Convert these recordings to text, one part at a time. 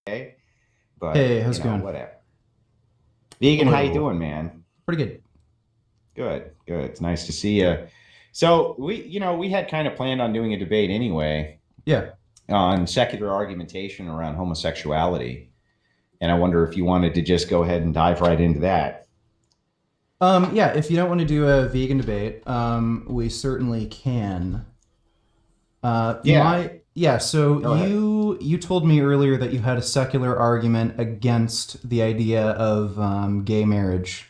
okay, but Hey, how's it going? whatever. Vegan, how you Hello. doing, man? Pretty good. Good, good. It's nice to see you. So we had kind of planned on doing a debate anyway Yeah. on secular argumentation around homosexuality, and I wonder if you wanted to just go ahead and dive right into that. Yeah, if you don't want to do a vegan debate, we certainly can. Yeah, So go ahead. you told me earlier that you had a secular argument against the idea of gay marriage.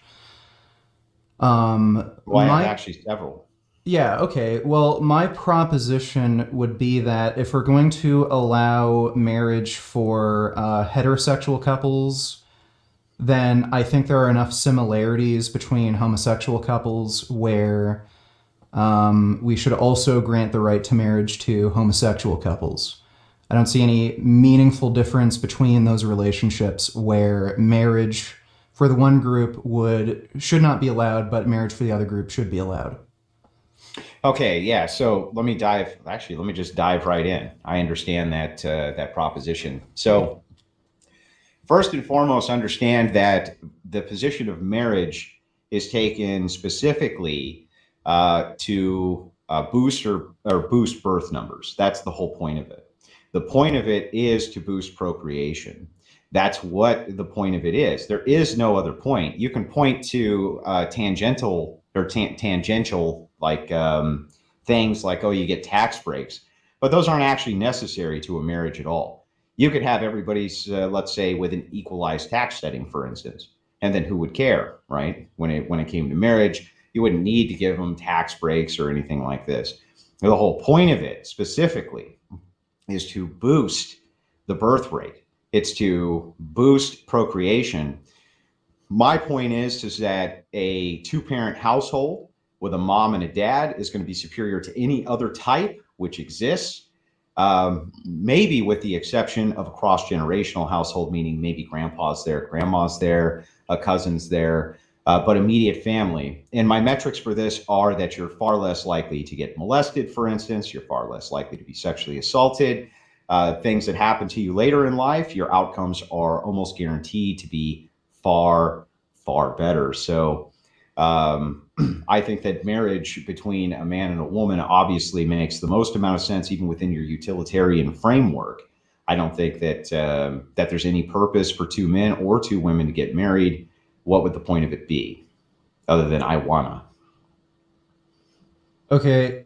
Well, I have My actually several. Yeah, okay. Well, my proposition would be that if we're going to allow marriage for heterosexual couples, then I think there are enough similarities between homosexual couples where we should also grant the right to marriage to homosexual couples. I don't see any meaningful difference between those relationships where marriage for the one group would should not be allowed, but marriage for the other group should be allowed. Okay, yeah. So let me dive. Actually, let me just dive right in. I understand that proposition. So first and foremost, understand that the position of marriage is taken specifically to boost birth numbers. That's the whole point of it. The point of it is to boost procreation. That's what the point of it is. There is no other point. You can point to tangential things like, oh, you get tax breaks, but those aren't actually necessary to a marriage at all. You could have everybody's, let's say, with an equalized tax setting, for instance, and then who would care, right? When it came to marriage, you wouldn't need to give them tax breaks or anything like this. The whole point of it, specifically, is to boost the birth rate. It's to boost procreation. My point is that a two-parent household with a mom and a dad is going to be superior to any other type which exists, maybe with the exception of a cross-generational household, meaning maybe grandpa's there, grandma's there, a cousin's there, but immediate family. And my metrics for this are that you're far less likely to get molested, for instance. You're far less likely to be sexually assaulted. Things that happen to you later in life, your outcomes are almost guaranteed to be far, far better. So I think that marriage between a man and a woman obviously makes the most amount of sense, even within your utilitarian framework. I don't think that there's any purpose for two men or two women to get married. What would the point of it be, other than I wanna? Okay.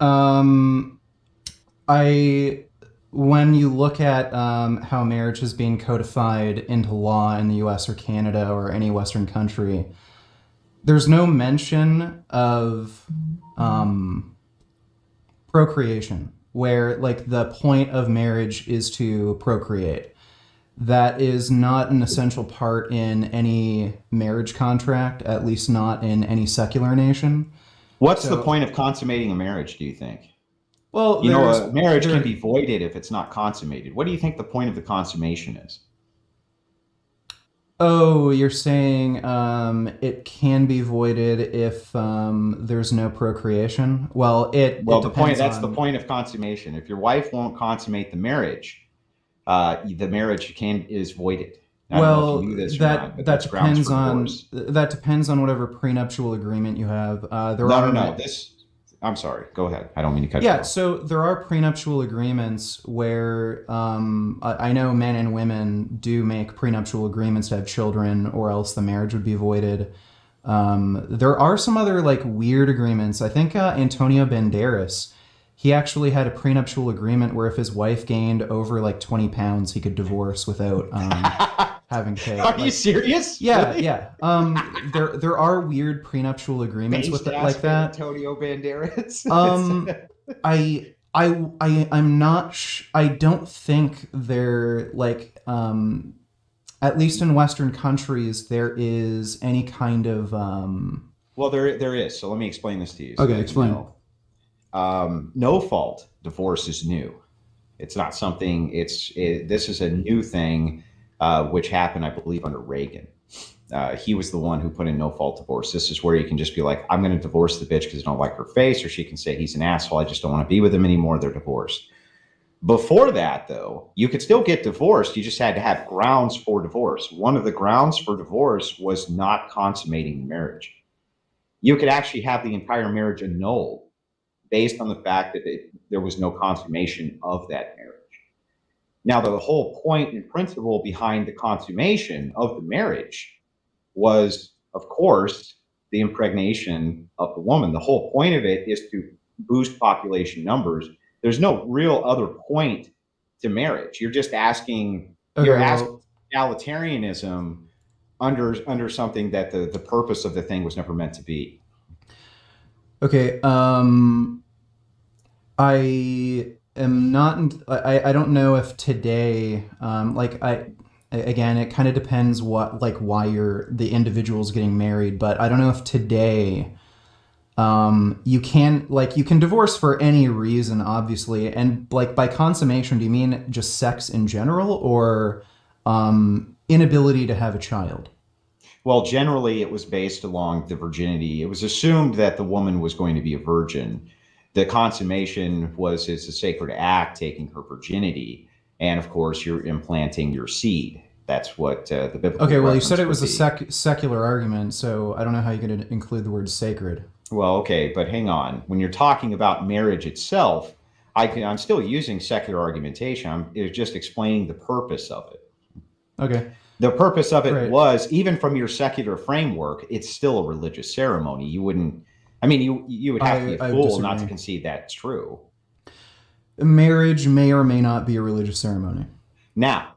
I When you look at how marriage is being codified into law in the U.S. or Canada or any Western country, there's no mention of um, procreation, where like the point of marriage is to procreate. That is not an essential part in any marriage contract, at least not in any secular nation. What's the So, point of consummating a marriage? Do you think? well, A marriage can be there voided if it's not consummated. What do you think the point of the consummation is? Oh, you're saying it can be voided if there's no procreation? Well, it Well, the point depends that's the on. point of consummation. If your wife won't consummate the marriage can is voided. I don't know if you Well, knew this or not, but that's grounds for divorce. that depends on whatever prenuptial agreement you have. There No, no, are no. I'm sorry. Go ahead. I don't mean to cut you Yeah, off. so there are prenuptial agreements where I know men and women do make prenuptial agreements to have children, or else the marriage would be voided. There are some other like weird agreements. I think Antonio Banderas, he actually had a prenuptial agreement where if his wife gained over like 20 pounds, he could divorce without having to pay. Are you Like, serious? yeah, Really? yeah. There are weird prenuptial agreements with Based it ass like for that. Antonio Banderas. Um, I'm not. I don't think they're like. At least in Western countries, there is any kind of. Well, there is. So let me explain this to you so Okay, that you explain. know. No fault divorce is new. It's not something. This is a new thing, which happened, I believe, under Reagan. He was the one who put in no fault divorce. This is where you can just be like, I'm going to divorce the bitch because I don't like her face, or she can say he's an asshole. I just don't want to be with him anymore. They're divorced. Before that, though, you could still get divorced. You just had to have grounds for divorce. One of the grounds for divorce was not consummating the marriage. You could actually have the entire marriage annulled based on the fact that there was no consummation of that marriage. Now, the whole point and principle behind the consummation of the marriage was, of course, the impregnation of the woman. The whole point of it is to boost population numbers. There's no real other point to marriage. You're just asking, Okay, you're asking well, egalitarianism under something that the purpose of the thing was never meant to be. okay. I am not. I don't know if today, again, it kind of depends why the individual's getting married, but I don't know if today, you can divorce for any reason, obviously, and like by consummation, do you mean just sex in general, or inability to have a child? Well, generally, it was based along the virginity. It was assumed that the woman was going to be a virgin. The consummation was it's a sacred act, taking her virginity, and of course, you're implanting your seed. That's what the biblical Okay, well, you said reference it would was a be. secular argument, so I don't know how you're going to include the word sacred. Well, okay, but hang on. When you're talking about marriage itself, I'm still using secular argumentation. It's just explaining the purpose of it. Okay, The purpose of it right. was, even from your secular framework, it's still a religious ceremony. You wouldn't, I mean, you would have to be a I fool not to disagree. concede that's true. Marriage may or may not be a religious ceremony. Now,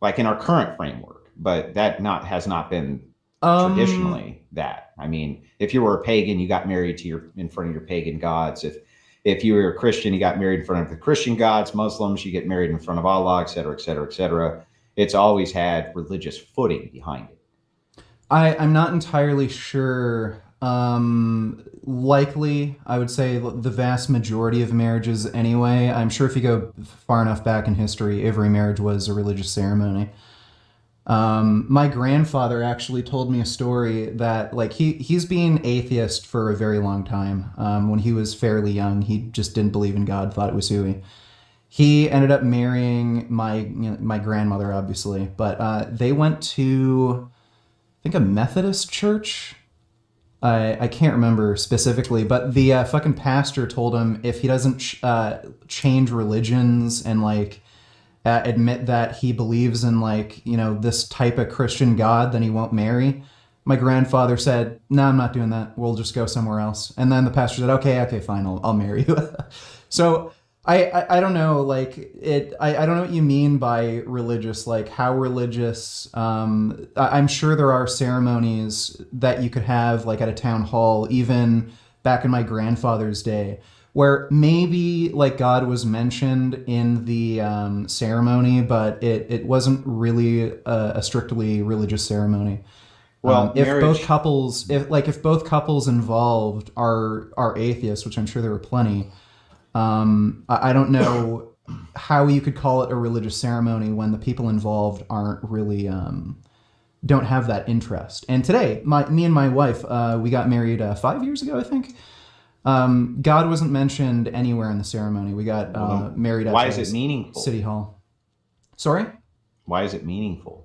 like in our current framework, but that not has not been Um, traditionally that. I mean, if you were a pagan, you got married to your in front of your pagan gods. If you were a Christian, you got married in front of the Christian gods. Muslims, you get married in front of Allah, et cetera, et cetera, et cetera. It's always had religious footing behind it. I'm not entirely sure. Likely, I would say the vast majority of marriages anyway. I'm sure if you go far enough back in history, every marriage was a religious ceremony. My grandfather actually told me a story that like he's been atheist for a very long time. When he was fairly young, he just didn't believe in God, thought it was hooey. He ended up marrying my grandmother, obviously, but they went to I think a Methodist church. I can't remember specifically, but the fucking pastor told him if he doesn't change religions and like admit that he believes in like this type of Christian God, then he won't marry. My grandfather said, "No, I'm not doing that. We'll just go somewhere else." And then the pastor said, "Okay, okay, fine. I'll marry you." So I don't know like it I don't know what you mean by religious, like how religious. I'm sure there are ceremonies that you could have like at a town hall even back in my grandfather's day where maybe like God was mentioned in the ceremony, but it wasn't really a strictly religious ceremony. Well, If both marriage. couples, if both couples involved are atheists, which I'm sure there were plenty, I don't know how you could call it a religious ceremony when the people involved aren't really don't have that interest. And today, me and my wife, we got married 5 years ago, I think. God wasn't mentioned anywhere in the ceremony. We got Well, then married at why is the it meaningful? city hall. Sorry. Why is it meaningful?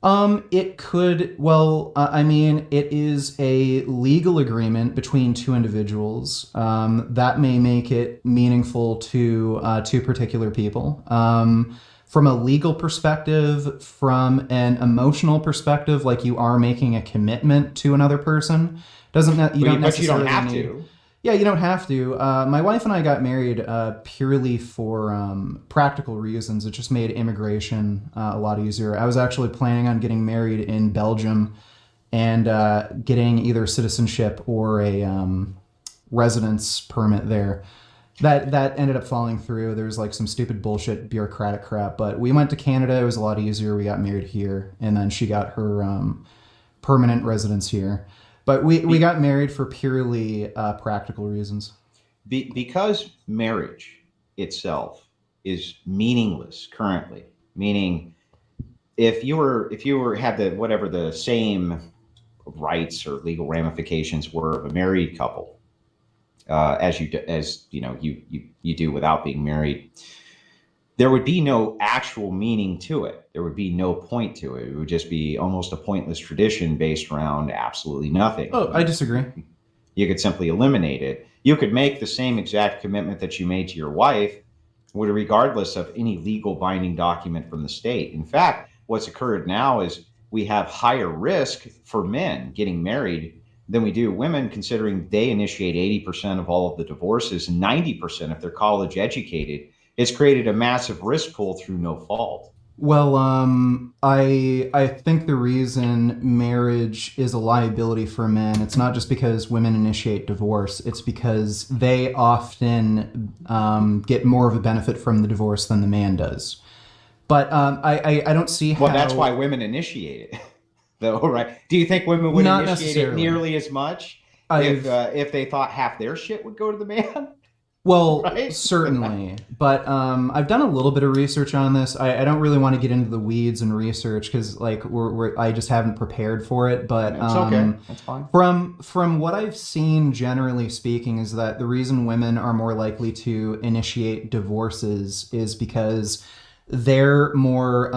It could, well, I mean, it is a legal agreement between two individuals. That may make it meaningful to two particular people. From a legal perspective, from an emotional perspective, like you are making a commitment to another person, doesn't you don't But you don't necessarily have need. to. Yeah, you don't have to. My wife and I got married purely for practical reasons. It just made immigration a lot easier. I was actually planning on getting married in Belgium and getting either citizenship or a residence permit there. That ended up falling through. There was like some stupid bullshit bureaucratic crap, but we went to Canada. It was a lot easier. We got married here, and then she got her permanent residence here. But we got married for purely practical reasons. Because marriage itself is meaningless currently, meaning if you were had the whatever the same rights or legal ramifications were of a married couple, as you do without being married, there would be no actual meaning to it. There would be no point to it. It would just be almost a pointless tradition based around absolutely nothing. Oh, I disagree. You could simply eliminate it. You could make the same exact commitment that you made to your wife, regardless of any legal binding document from the state. In fact, what's occurred now is we have higher risk for men getting married than we do women, considering they initiate 80% of all of the divorces, 90% if they're college educated. It's created a massive risk pool through no fault. Well, I think the reason marriage is a liability for men, it's not just because women initiate divorce. It's because they often get more of a benefit from the divorce than the man does. But I don't see how. Well, that's why women initiate it, though, right? Do you think women would Not initiate it necessarily. nearly as much if they thought half their shit would go to the man? Well, Right? certainly, but I've done a little bit of research on this. I don't really want to get into the weeds and research because like I just haven't prepared for it. But It's okay. That's fine. from what I've seen, generally speaking, is that the reason women are more likely to initiate divorces is because they're more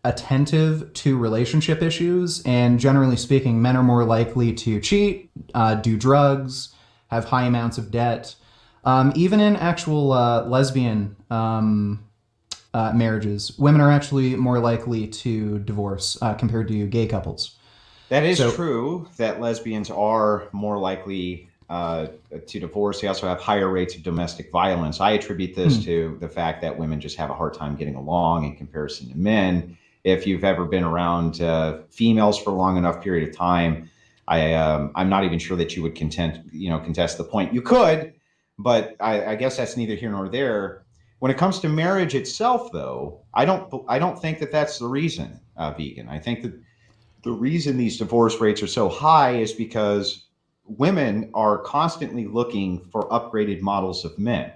attentive to relationship issues, and generally speaking, men are more likely to cheat, do drugs, have high amounts of debt. Even in actual lesbian marriages, women are actually more likely to divorce compared to gay couples. That is So- true that lesbians are more likely to divorce. They also have higher rates of domestic violence. I attribute this to the fact that women just have a hard time getting along in comparison to men. If you've ever been around females for a long enough period of time, I'm not even sure that you would contest the point. You could, but I guess that's neither here nor there. When it comes to marriage itself, though, I don't think that that's the reason, Vegan. I think that the reason these divorce rates are so high is because women are constantly looking for upgraded models of men.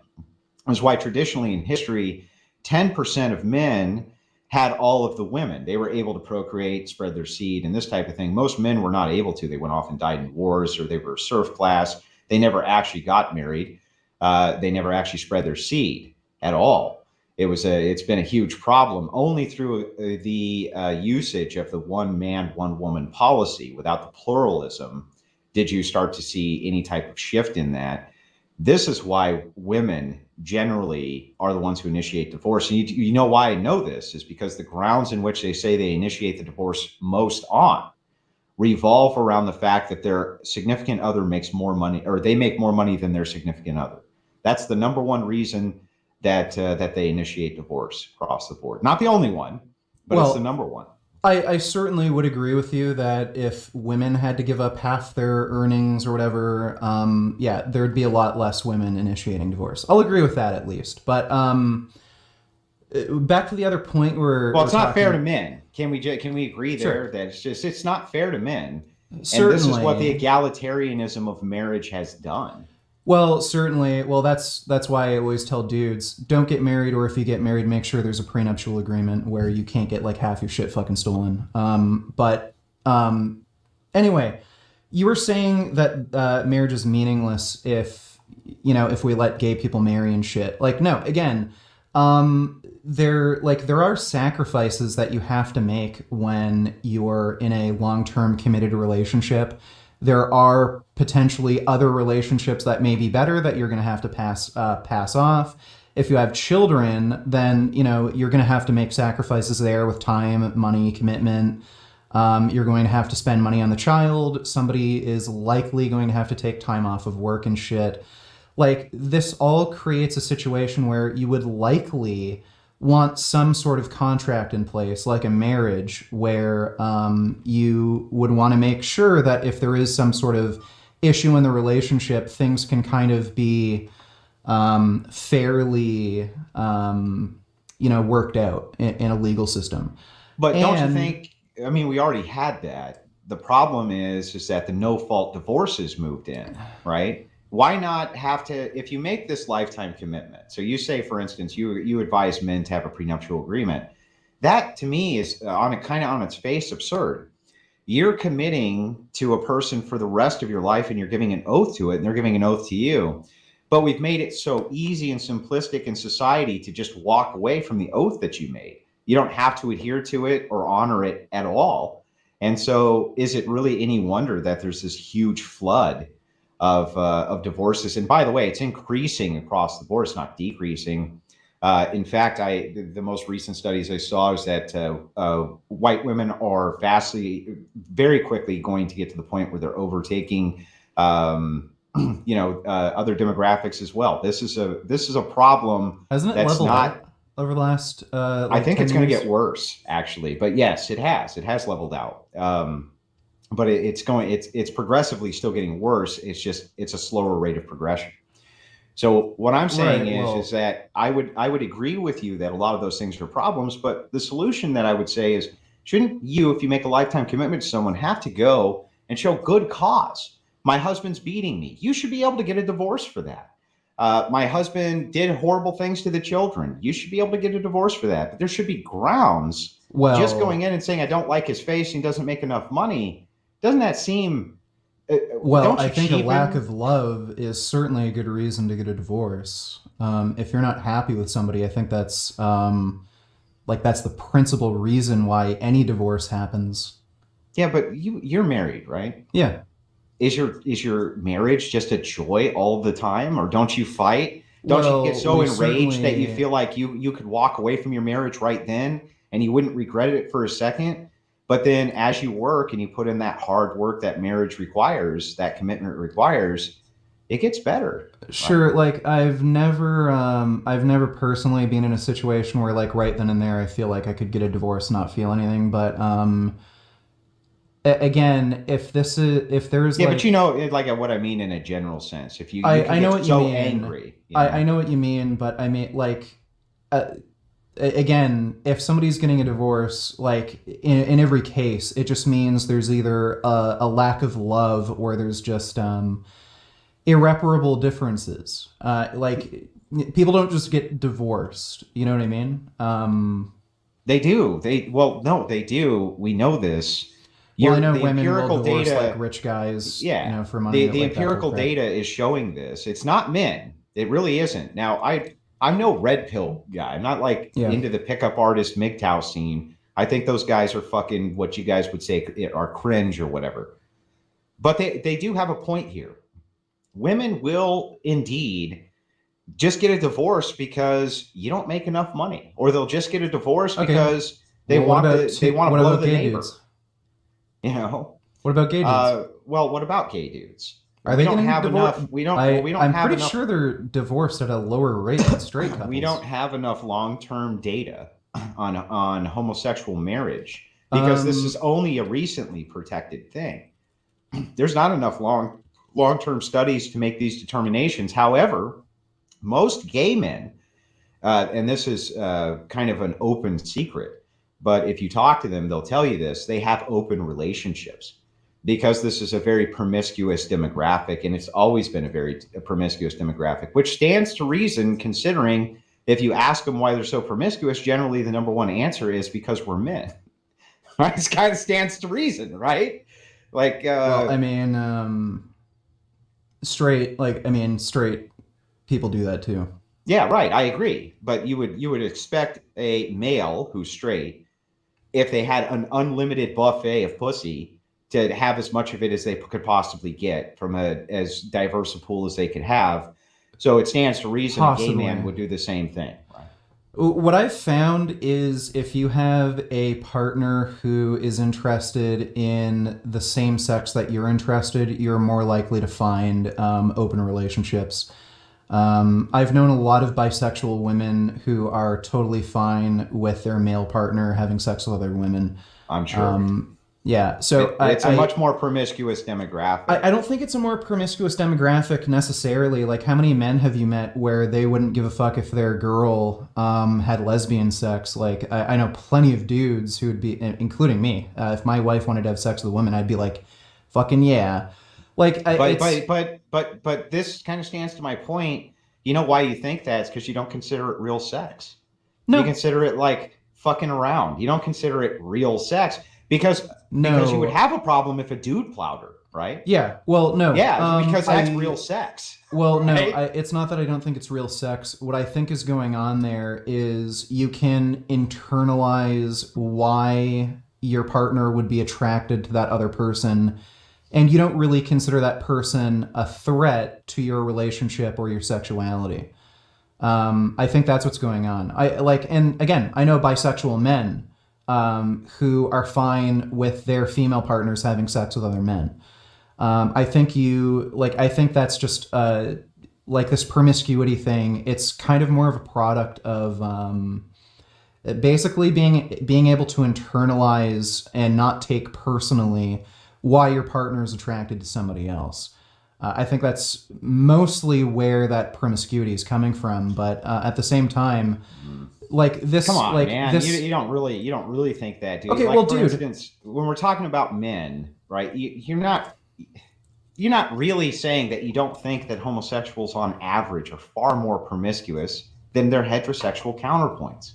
That's why traditionally in history, 10% of men had all of the women. They were able to procreate, spread their seed, and this type of thing. Most men were not able to. They went off and died in wars, or they were a serf class. They never actually got married. They never actually spread their seed at all. It's been a huge problem. Only through the usage of the one man, one woman policy, without the pluralism, did you start to see any type of shift in that. This is why women generally are the ones who initiate divorce. And you know why I know this is because the grounds in which they say they initiate the divorce most on revolve around the fact that their significant other makes more money, or they make more money than their significant other. That's the number one reason that they initiate divorce across the board. Not the only one, but it's the number one. I certainly would agree with you that if women had to give up half their earnings or whatever, there'd be a lot less women initiating divorce. I'll agree with that at least. But back to the other point where Well, it's not fair to men. Can we agree there Sure. that it's not fair to men? Certainly. And this is what the egalitarianism of marriage has done. Well, certainly. Well, that's why I always tell dudes, don't get married, or if you get married, make sure there's a prenuptial agreement where you can't get like half your shit fucking stolen. Anyway, you were saying that marriage is meaningless if we let gay people marry and shit. Like, no, again, there are sacrifices that you have to make when you're in a long-term committed relationship. There are potentially other relationships that may be better that you're going to have to pass off. If you have children, then you're going to have to make sacrifices there with time, money, commitment. You're going to have to spend money on the child. Somebody is likely going to have to take time off of work and shit. Like, this all creates a situation where you would likely want some sort of contract in place, like a marriage, where you would want to make sure that if there is some sort of issue in the relationship, things can kind of be fairly, worked out in a legal system. But don't you think? I mean, we already had that. The problem is that the no-fault divorces moved in, right? Why not have to, if you make this lifetime commitment? So you say, for instance, you advise men to have a prenuptial agreement. That to me is on its face absurd. You're committing to a person for the rest of your life, and you're giving an oath to it, and they're giving an oath to you. But we've made it so easy and simplistic in society to just walk away from the oath that you made. You don't have to adhere to it or honor it at all. And so, is it really any wonder that there's this huge flood of divorces? And by the way, it's increasing across the board; it's not decreasing. In fact, the most recent studies I saw is that white women are very quickly going to get to the point where they're overtaking, other demographics as well. This is a problem Hasn't it that's leveled not. out over the last I think 10 it's going to years? get worse, actually. But yes, it has. It has leveled out. But it's progressively still getting worse. It's a slower rate of progression. So what I'm saying Right, well, is that I would agree with you that a lot of those things are problems, but the solution that I would say is, shouldn't you, if you make a lifetime commitment to someone, have to go and show good cause? My husband's beating me. You should be able to get a divorce for that. My husband did horrible things to the children. You should be able to get a divorce for that. But there should be grounds. Just going well, in and saying I don't like his face and he doesn't make enough money, doesn't that seem? well, Don't I you think a lack cheapen? of love is certainly a good reason to get a divorce. If you're not happy with somebody, I think that's the principal reason why any divorce happens. Yeah, but you're married, right? Yeah. Is your marriage just a joy all the time, or don't you fight? Don't you get Well, so we enraged that you certainly. feel like you could walk away from your marriage right then and you wouldn't regret it for a second? But then as you work and you put in that hard work that marriage requires, that commitment requires, it gets better, right? Sure, like I've never personally been in a situation where like right then and there I feel like I could get a divorce and not feel anything, but again, if there's Yeah, but like like what I mean in a general sense. If you can I know get what you so mean. angry, I know what you mean, but I mean like uh, again, if somebody's getting a divorce, like in every case, it just means there's either a lack of love or there's just irreparable differences. Like people don't just get divorced. You know what I mean? they do. Well, no, they do. We know this. Well, I know The women will empirical divorce like data. rich guys, Yeah, for money, the like that whole empirical crap. data is showing this. It's not men. It really isn't. Now, I'm no red pill guy. I'm not like Yeah. into the pickup artist MGTOW scene. I think those guys are fucking what you guys would say are cringe or whatever. But they do have a point here. Women will indeed just get a divorce because you don't make enough money, or they'll just get a divorce Okay. because Well, they want to what blow about the gay neighbor. dudes? You know. What about gay dudes? Well, what about gay dudes? Are We they don't getting have divorced? enough. We don't. Well, we don't I'm have pretty enough. sure they're divorced at a lower rate than straight We don't couples. have enough long-term data on homosexual marriage because this is Um, only a recently protected thing. There's not enough long-term studies to make these determinations. However, most gay men, and this is kind of an open secret, but if you talk to them, they'll tell you this: they have open relationships because this is a very promiscuous demographic, and it's always been a very promiscuous demographic, which stands to reason considering if you ask them why they're so promiscuous, generally the number one answer is because we're men. Right? It kind of stands to reason, right? Like, well, I mean, straight people do that too. yeah, right. I agree, but you would expect a male who's straight, if they had an unlimited buffet of pussy, to have as much of it as they could possibly get from as diverse a pool as they could have. So it stands to reason a gay man Possibly. would do the same thing. Right? What I've found is if you have a partner who is interested in the same sex that you're interested, you're more likely to find open relationships. I've known a lot of bisexual women who are totally fine with their male partner having sex with other women. I'm sure. Yeah, so It's a much more promiscuous demographic. I don't think it's a more promiscuous demographic necessarily. Like, how many men have you met where they wouldn't give a fuck if their girl had lesbian sex? Like, I know plenty of dudes who would be, including me. If my wife wanted to have sex with a woman, I'd be like, fucking yeah. Like, But it's but this kind of stands to my point. You know why you think that? It's because you don't consider it real sex. You no. consider it like fucking around. You don't consider it real sex Because you would No. have a problem if a dude plowed her, right? Yeah. Well, no. Yeah, because that's I real sex, Well, no, right? it's not that I don't think it's real sex. What I think is going on there is you can internalize why your partner would be attracted to that other person, and you don't really consider that person a threat to your relationship or your sexuality. I think that's what's going on. And again, I know bisexual men who are fine with their female partners having sex with other men. I think that's just like this promiscuity thing. It's kind of more of a product of basically being able to internalize and not take personally why your partner is attracted to somebody else. I think that's mostly where that promiscuity is coming from. But at the same time, like this, Come on, like man. this. You don't really think that, dude. Okay, Like, well, for dude. instance, when we're talking about men, right? You're not really saying that you don't think that homosexuals on average are far more promiscuous than their heterosexual counterpoints.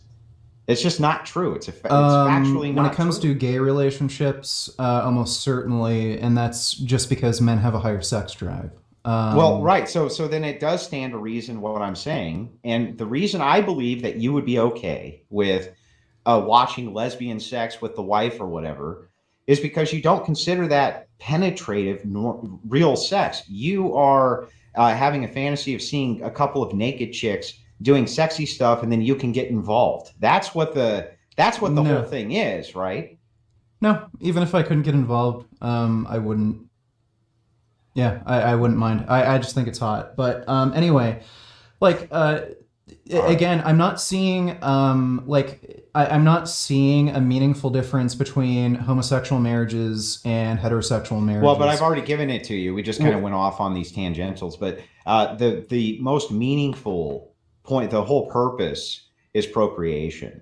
It's just not true. It's factually When it not comes true. to gay relationships, almost certainly, and that's just because men have a higher sex drive. Well, right. So then it does stand to reason what I'm saying, and the reason I believe that you would be okay with watching lesbian sex with the wife or whatever is because you don't consider that penetrative real sex. You are having a fantasy of seeing a couple of naked chicks doing sexy stuff, and then you can get involved. That's what the whole No, thing is, right? no. Even if I couldn't get involved, I wouldn't. Yeah, I wouldn't mind. I just think it's hot. But anyway, like All right. again, I'm not seeing I'm not seeing a meaningful difference between homosexual marriages and heterosexual Well, but marriages. I've already given it to you. We just kind of Well, went off on these tangentials, but the most meaningful point, the whole purpose is procreation.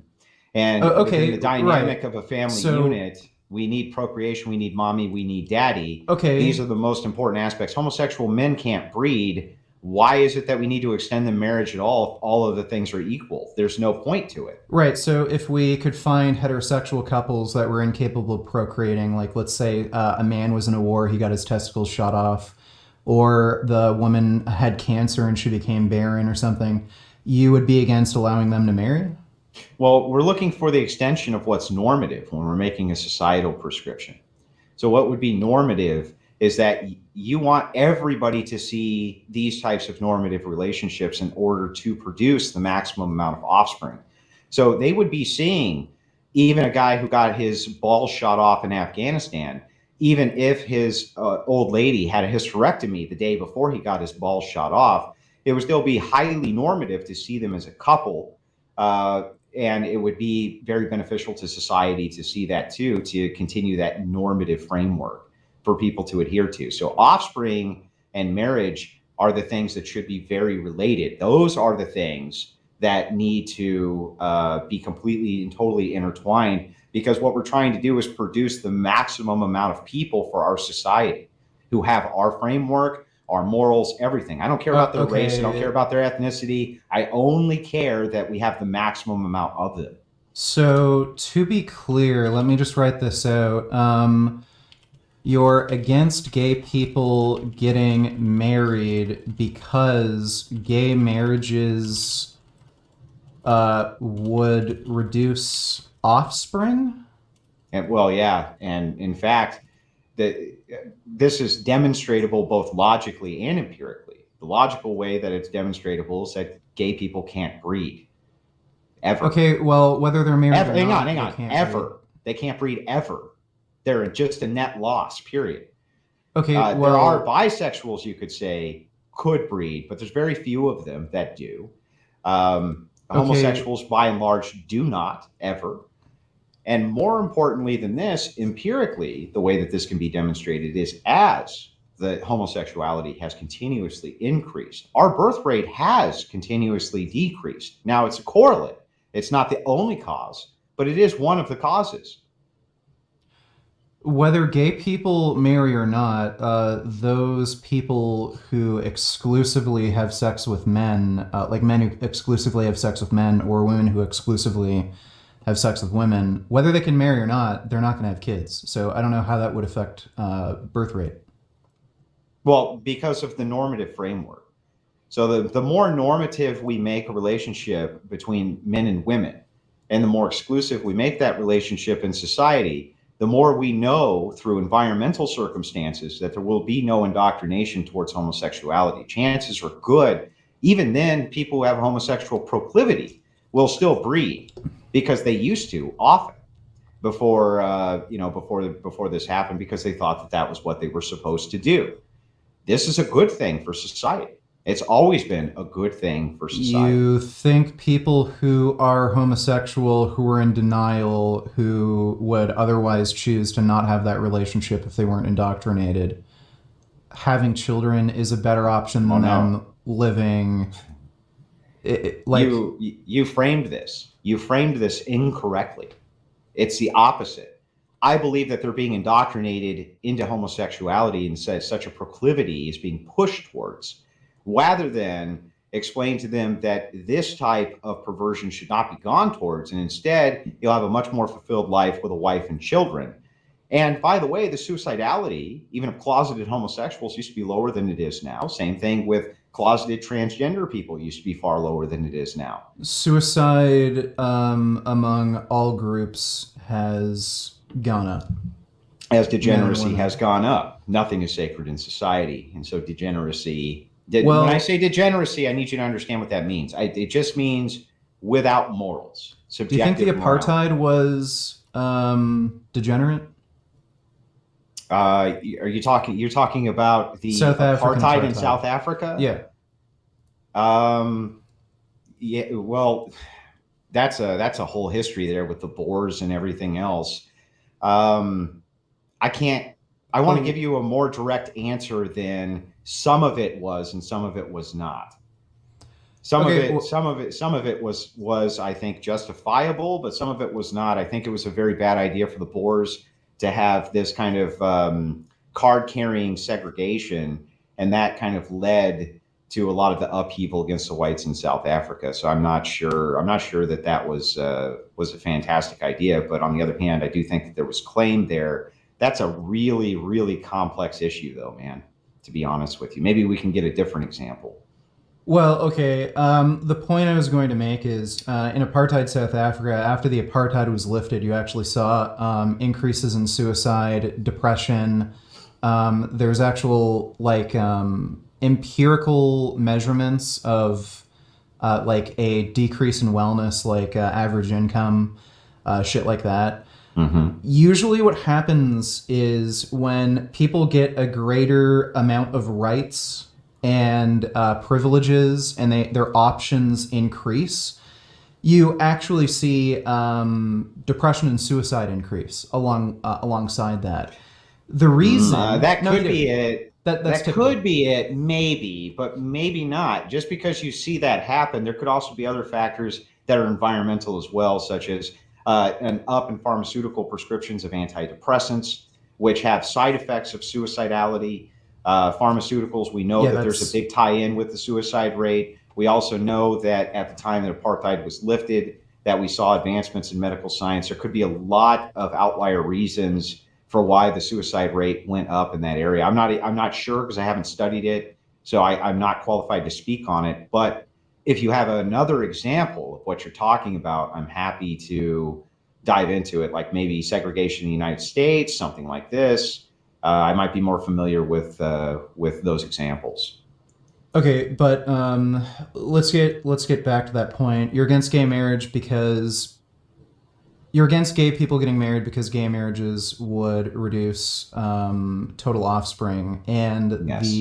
And within the okay, right. dynamic of a family So unit, we need procreation, we need mommy, we need daddy. These okay, are the most important aspects. Homosexual men can't breed. Why is it that we need to extend the marriage at all if all of the things are equal? There's no point to it. right. So if we could find heterosexual couples that were incapable of procreating, like let's say a man was in a war, he got his testicles shot off, or the woman had cancer and she became barren or something, you would be against allowing them to marry? Well, we're looking for the extension of what's normative when we're making a societal prescription. So, what would be normative is that you want everybody to see these types of normative relationships in order to produce the maximum amount of offspring. So, they would be seeing even a guy who got his balls shot off in Afghanistan, even if his old lady had a hysterectomy the day before he got his balls shot off, it would still be highly normative to see them as a couple. And it would be very beneficial to society to see that too, to continue that normative framework for people to adhere to. So, offspring and marriage are the things that should be very related. Those are the things that need to be completely and totally intertwined because what we're trying to do is produce the maximum amount of people for our society who have our framework, our morals, everything. I don't care about their race. I don't care Okay. about their ethnicity. I only care that we have the maximum amount of them. So to be clear, let me just write this out. You're against gay people getting married because gay marriages would reduce offspring? And well, yeah. And in fact, the, this is demonstratable both logically and empirically. The logical way that it's demonstratable is that gay people can't breed ever. Okay, well, whether they're married Ever. or Hang not, they on. can't breed. Ever. They can't breed ever. They're just a net loss, period. Okay, There are well, bisexuals, you could say, could breed, but there's very few of them that do. okay, Homosexuals, by and large, do not ever. And more importantly than this, empirically, the way that this can be demonstrated is as the homosexuality has continuously increased, our birth rate has continuously decreased. Now, it's a correlate. It's not the only cause, but it is one of the causes. whether gay people marry or not, those people who exclusively have sex with men, like men who exclusively have sex with men, or women who exclusively have sex with women, whether they can marry or not, they're not going to have kids. So I don't know how that would affect birth rate. Well, because of the normative framework. So the more normative we make a relationship between men and women, and the more exclusive we make that relationship in society, the more we know through environmental circumstances that there will be no indoctrination towards homosexuality. Chances are good, even then, people who have homosexual proclivity will still breed because they used to often before before this happened, because they thought that that was what they were supposed to do. This is a good thing for society. It's always been a good thing for society. You think people who are homosexual, who are in denial, who would otherwise choose to not have that relationship if they weren't indoctrinated, having children is a better option than them living like you framed this. You framed this incorrectly. It's the opposite. I believe that they're being indoctrinated into homosexuality, and such a proclivity is being pushed towards, rather than explain to them that this type of perversion should not be gone towards, and instead you'll have a much more fulfilled life with a wife and children. And by the way, the suicidality, even of closeted homosexuals, used to be lower than it is now. Same thing with closeted transgender people, used to be far lower than it is now. Suicide among all groups has gone up. As degeneracy has gone up. Nothing is sacred in society. And so degeneracy, when I say degeneracy, I need you to understand what that means. It just means without morals. Do you think the apartheid was degenerate? You're talking about the apartheid in South Africa? Yeah. Yeah. Well, that's a whole history there with the Boers and everything else. I want to give you a more direct answer than some of it was and some of it was not. Some of it was I think justifiable, but some of it was not. I think it was a very bad idea for the Boers to have this kind of card-carrying segregation, and that kind of led to a lot of the upheaval against the whites in South Africa. So I'm not sure that was a fantastic idea. But on the other hand, I do think that there was claim there. That's a really, really complex issue, though, man, to be honest with you. Maybe we can get a different example. Well, okay. The point I was going to make is in apartheid South Africa, after the apartheid was lifted, you actually saw increases in suicide, depression. There's actual empirical measurements of a decrease in wellness, average income, shit like that. Mm-hmm. Usually what happens is when people get a greater amount of rights and privileges, and their options increase, you actually see depression and suicide increase alongside that. The reason that could be it. That could be it, maybe, but maybe not. Just because you see that happen, there could also be other factors that are environmental as well, such as an up in pharmaceutical prescriptions of antidepressants, which have side effects of suicidality. Pharmaceuticals, we know that there's a big tie-in with the suicide rate. We also know that at the time that apartheid was lifted, that we saw advancements in medical science. There could be a lot of outlier reasons for why the suicide rate went up in that area. I'm not sure because I haven't studied it, so I'm not qualified to speak on it. But if you have another example of what you're talking about, I'm happy to dive into it, like maybe segregation in the United States, something like this. I might be more familiar with those examples. Okay, but let's get back to that point. You're against gay marriage because you're against gay people getting married because gay marriages would reduce total offspring, and yes.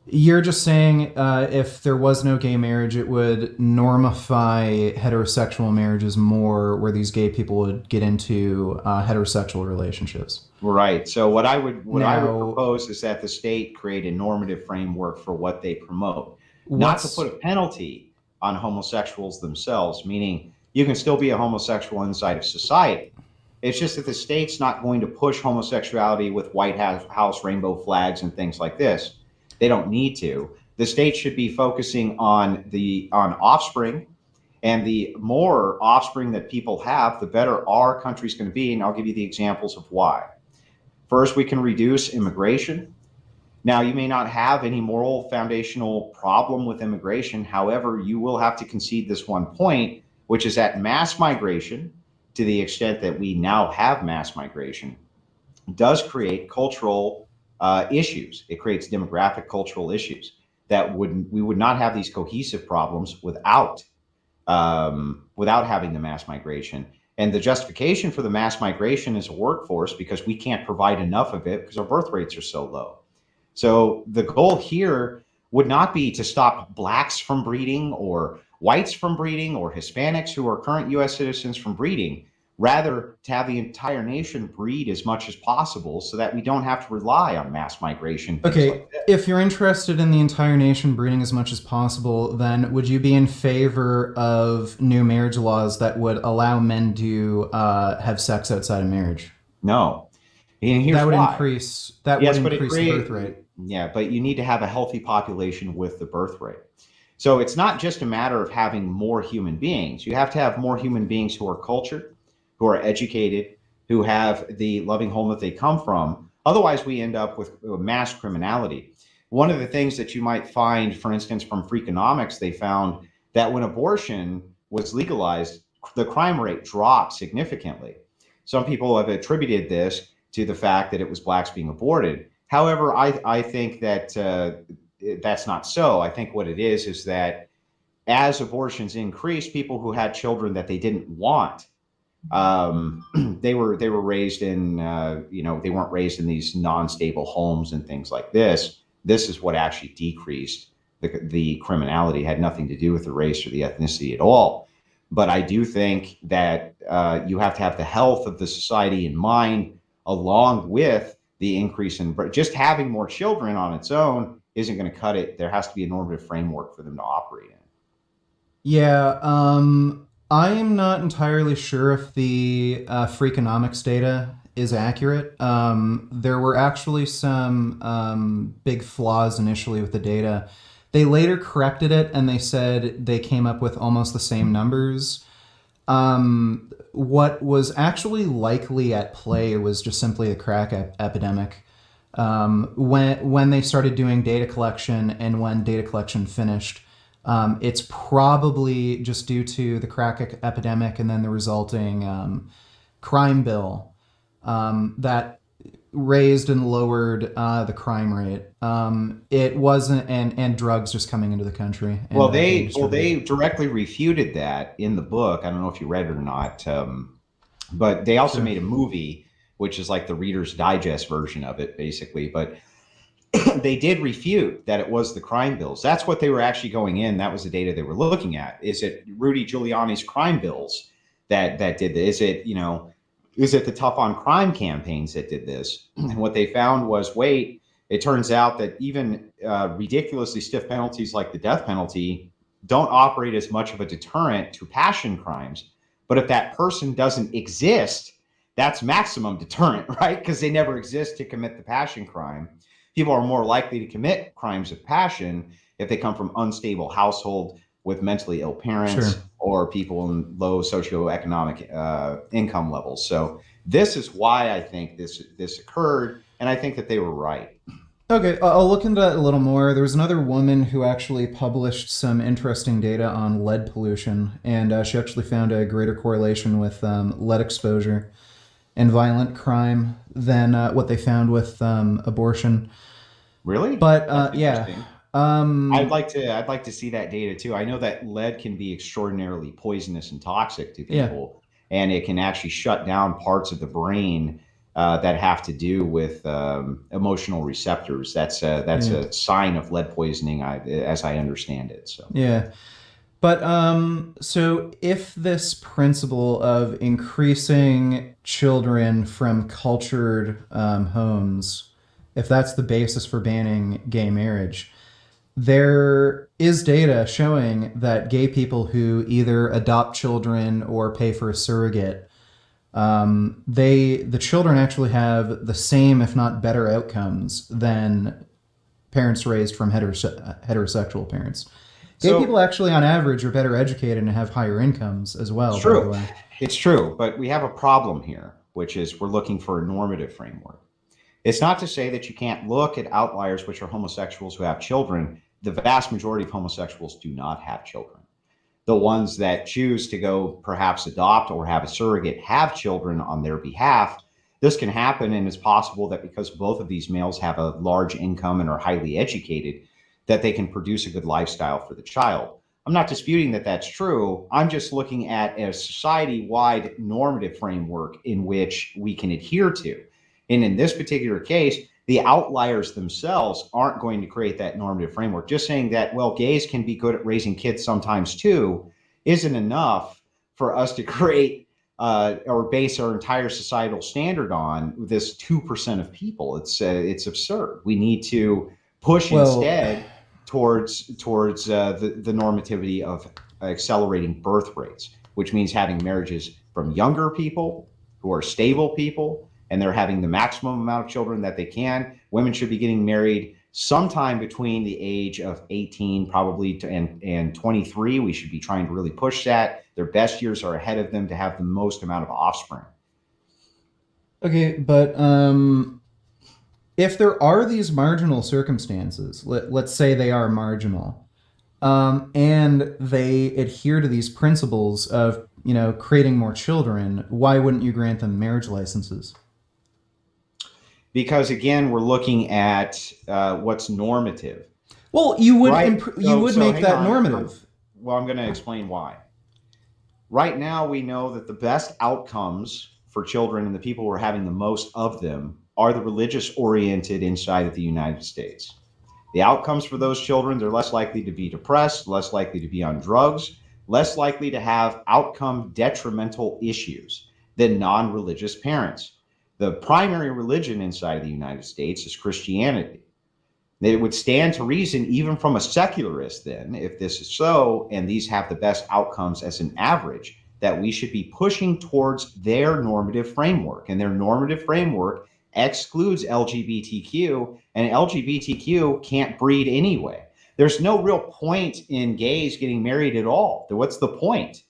You're just saying if there was no gay marriage, it would normify heterosexual marriages more, where these gay people would get into heterosexual relationships. Right. So what I would propose is that the state create a normative framework for what they promote, not to put a penalty on homosexuals themselves, meaning you can still be a homosexual inside of society. It's just that the state's not going to push homosexuality with White House rainbow flags and things like this. They don't need to. The state should be focusing on offspring And the more offspring that people have, the better our country's going to be. And I'll give you the examples of why. First, we can reduce immigration. Now, you may not have any moral foundational problem with immigration. However, you will have to concede this one point, which is that mass migration, to the extent that we now have mass migration, does create cultural issues. It creates demographic cultural issues that we would not have these cohesive problems without having the mass migration. And the justification for the mass migration is a workforce, because we can't provide enough of it because our birth rates are so low. So the goal here would not be to stop blacks from breeding or whites from breeding or Hispanics who are current U.S. citizens from breeding, rather to have the entire nation breed as much as possible so that we don't have to rely on mass migration. Okay, like if you're interested in the entire nation breeding as much as possible, then would you be in favor of new marriage laws that would allow men to have sex outside of marriage? No. And here's that would why. increase the birth rate. Yeah, but you need to have a healthy population with the birth rate. So it's not just a matter of having more human beings. You have to have more human beings who are cultured, who are educated, who have the loving home that they come from. Otherwise, we end up with mass criminality. One of the things that you might find, for instance, from Freakonomics, they found that when abortion was legalized, the crime rate dropped significantly. Some people have attributed this to the fact that it was blacks being aborted. However, I think that that's not so. I think what it is that as abortions increased, people who had children that they didn't want, they were raised in, they weren't raised in these non-stable homes and things like this. This is what actually decreased the criminality. It had nothing to do with the race or the ethnicity at all. But I do think that you have to have the health of the society in mind, along with the increase in just having more children on its own isn't going to cut it. There has to be a normative framework for them to operate in. Yeah, I am not entirely sure if the Freakonomics data is accurate. There were actually some big flaws initially with the data. They later corrected it, and they said they came up with almost the same numbers. What was actually likely at play was just simply the crack epidemic. When they started doing data collection and when data collection finished, it's probably just due to the crack epidemic and then the resulting crime bill that raised and lowered the crime rate. It wasn't, and drugs just coming into the country. Well, they directly refuted that in the book. I don't know if you read it or not, but they also made a movie, which is like the Reader's Digest version of it, basically. But they did refute that it was the crime bills. That's what they were actually going in. That was the data they were looking at. Is it Rudy Giuliani's crime bills that did this? Is it the tough on crime campaigns that did this? And what they found was, wait, it turns out that even ridiculously stiff penalties like the death penalty don't operate as much of a deterrent to passion crimes. But if that person doesn't exist, that's maximum deterrent, right? Because they never exist to commit the passion crime. People are more likely to commit crimes of passion if they come from unstable household with mentally ill parents or people in low socioeconomic income levels. So this is why I think this occurred, and I think that they were right. Okay, I'll look into that a little more. There was another woman who actually published some interesting data on lead pollution, and she actually found a greater correlation with lead exposure and violent crime than what they found with abortion. Really? But yeah. I'd like to see that data too. I know that lead can be extraordinarily poisonous and toxic to people, and it can actually shut down parts of the brain that have to do with emotional receptors. That's a sign of lead poisoning, as I understand it. So yeah. But so if this principle of increasing children from cultured homes, if that's the basis for banning gay marriage, there is data showing that gay people who either adopt children or pay for a surrogate, the children actually have the same, if not better, outcomes than parents raised from heterosexual parents. Gay So people actually, on average, are better educated and have higher incomes as well, it's by the true. way. It's true. But we have a problem here, which is we're looking for a normative framework. It's not to say that you can't look at outliers, which are homosexuals who have children. The vast majority of homosexuals do not have children. The ones that choose to go perhaps adopt or have a surrogate have children on their behalf. This can happen, and it's possible that because both of these males have a large income and are highly educated, that they can produce a good lifestyle for the child. I'm not disputing that that's true. I'm just looking at a society-wide normative framework in which we can adhere to. And in this particular case, the outliers themselves aren't going to create that normative framework. Just saying that, well, gays can be good at raising kids sometimes too, isn't enough for us to create or base our entire societal standard on this 2% of people. It's absurd. We need to push instead towards the normativity of accelerating birth rates, which means having marriages from younger people who are stable people, and they're having the maximum amount of children that they can. Women should be getting married sometime between the age of 18 probably and 23. We should be trying to really push that. Their best years are ahead of them to have the most amount of offspring. Okay, but if there are these marginal circumstances, let's say they are marginal, and they adhere to these principles of, creating more children, why wouldn't you grant them marriage licenses? Because again, we're looking at what's normative. Well, you would Right. you would make hang that on. normative. Well, I'm going to explain why. Right now, we know that the best outcomes for children and the people who are having the most of them are the religious oriented inside of the United States. The outcomes for those children, they're less likely to be depressed, less likely to be on drugs, less likely to have outcome detrimental issues than non-religious parents. The primary religion inside of the United States is Christianity. It would stand to reason, even from a secularist, then, if this is so, and these have the best outcomes as an average, that we should be pushing towards their normative framework. And their normative framework excludes LGBTQ, and LGBTQ can't breed anyway. There's no real point in gays getting married at all. What's the point?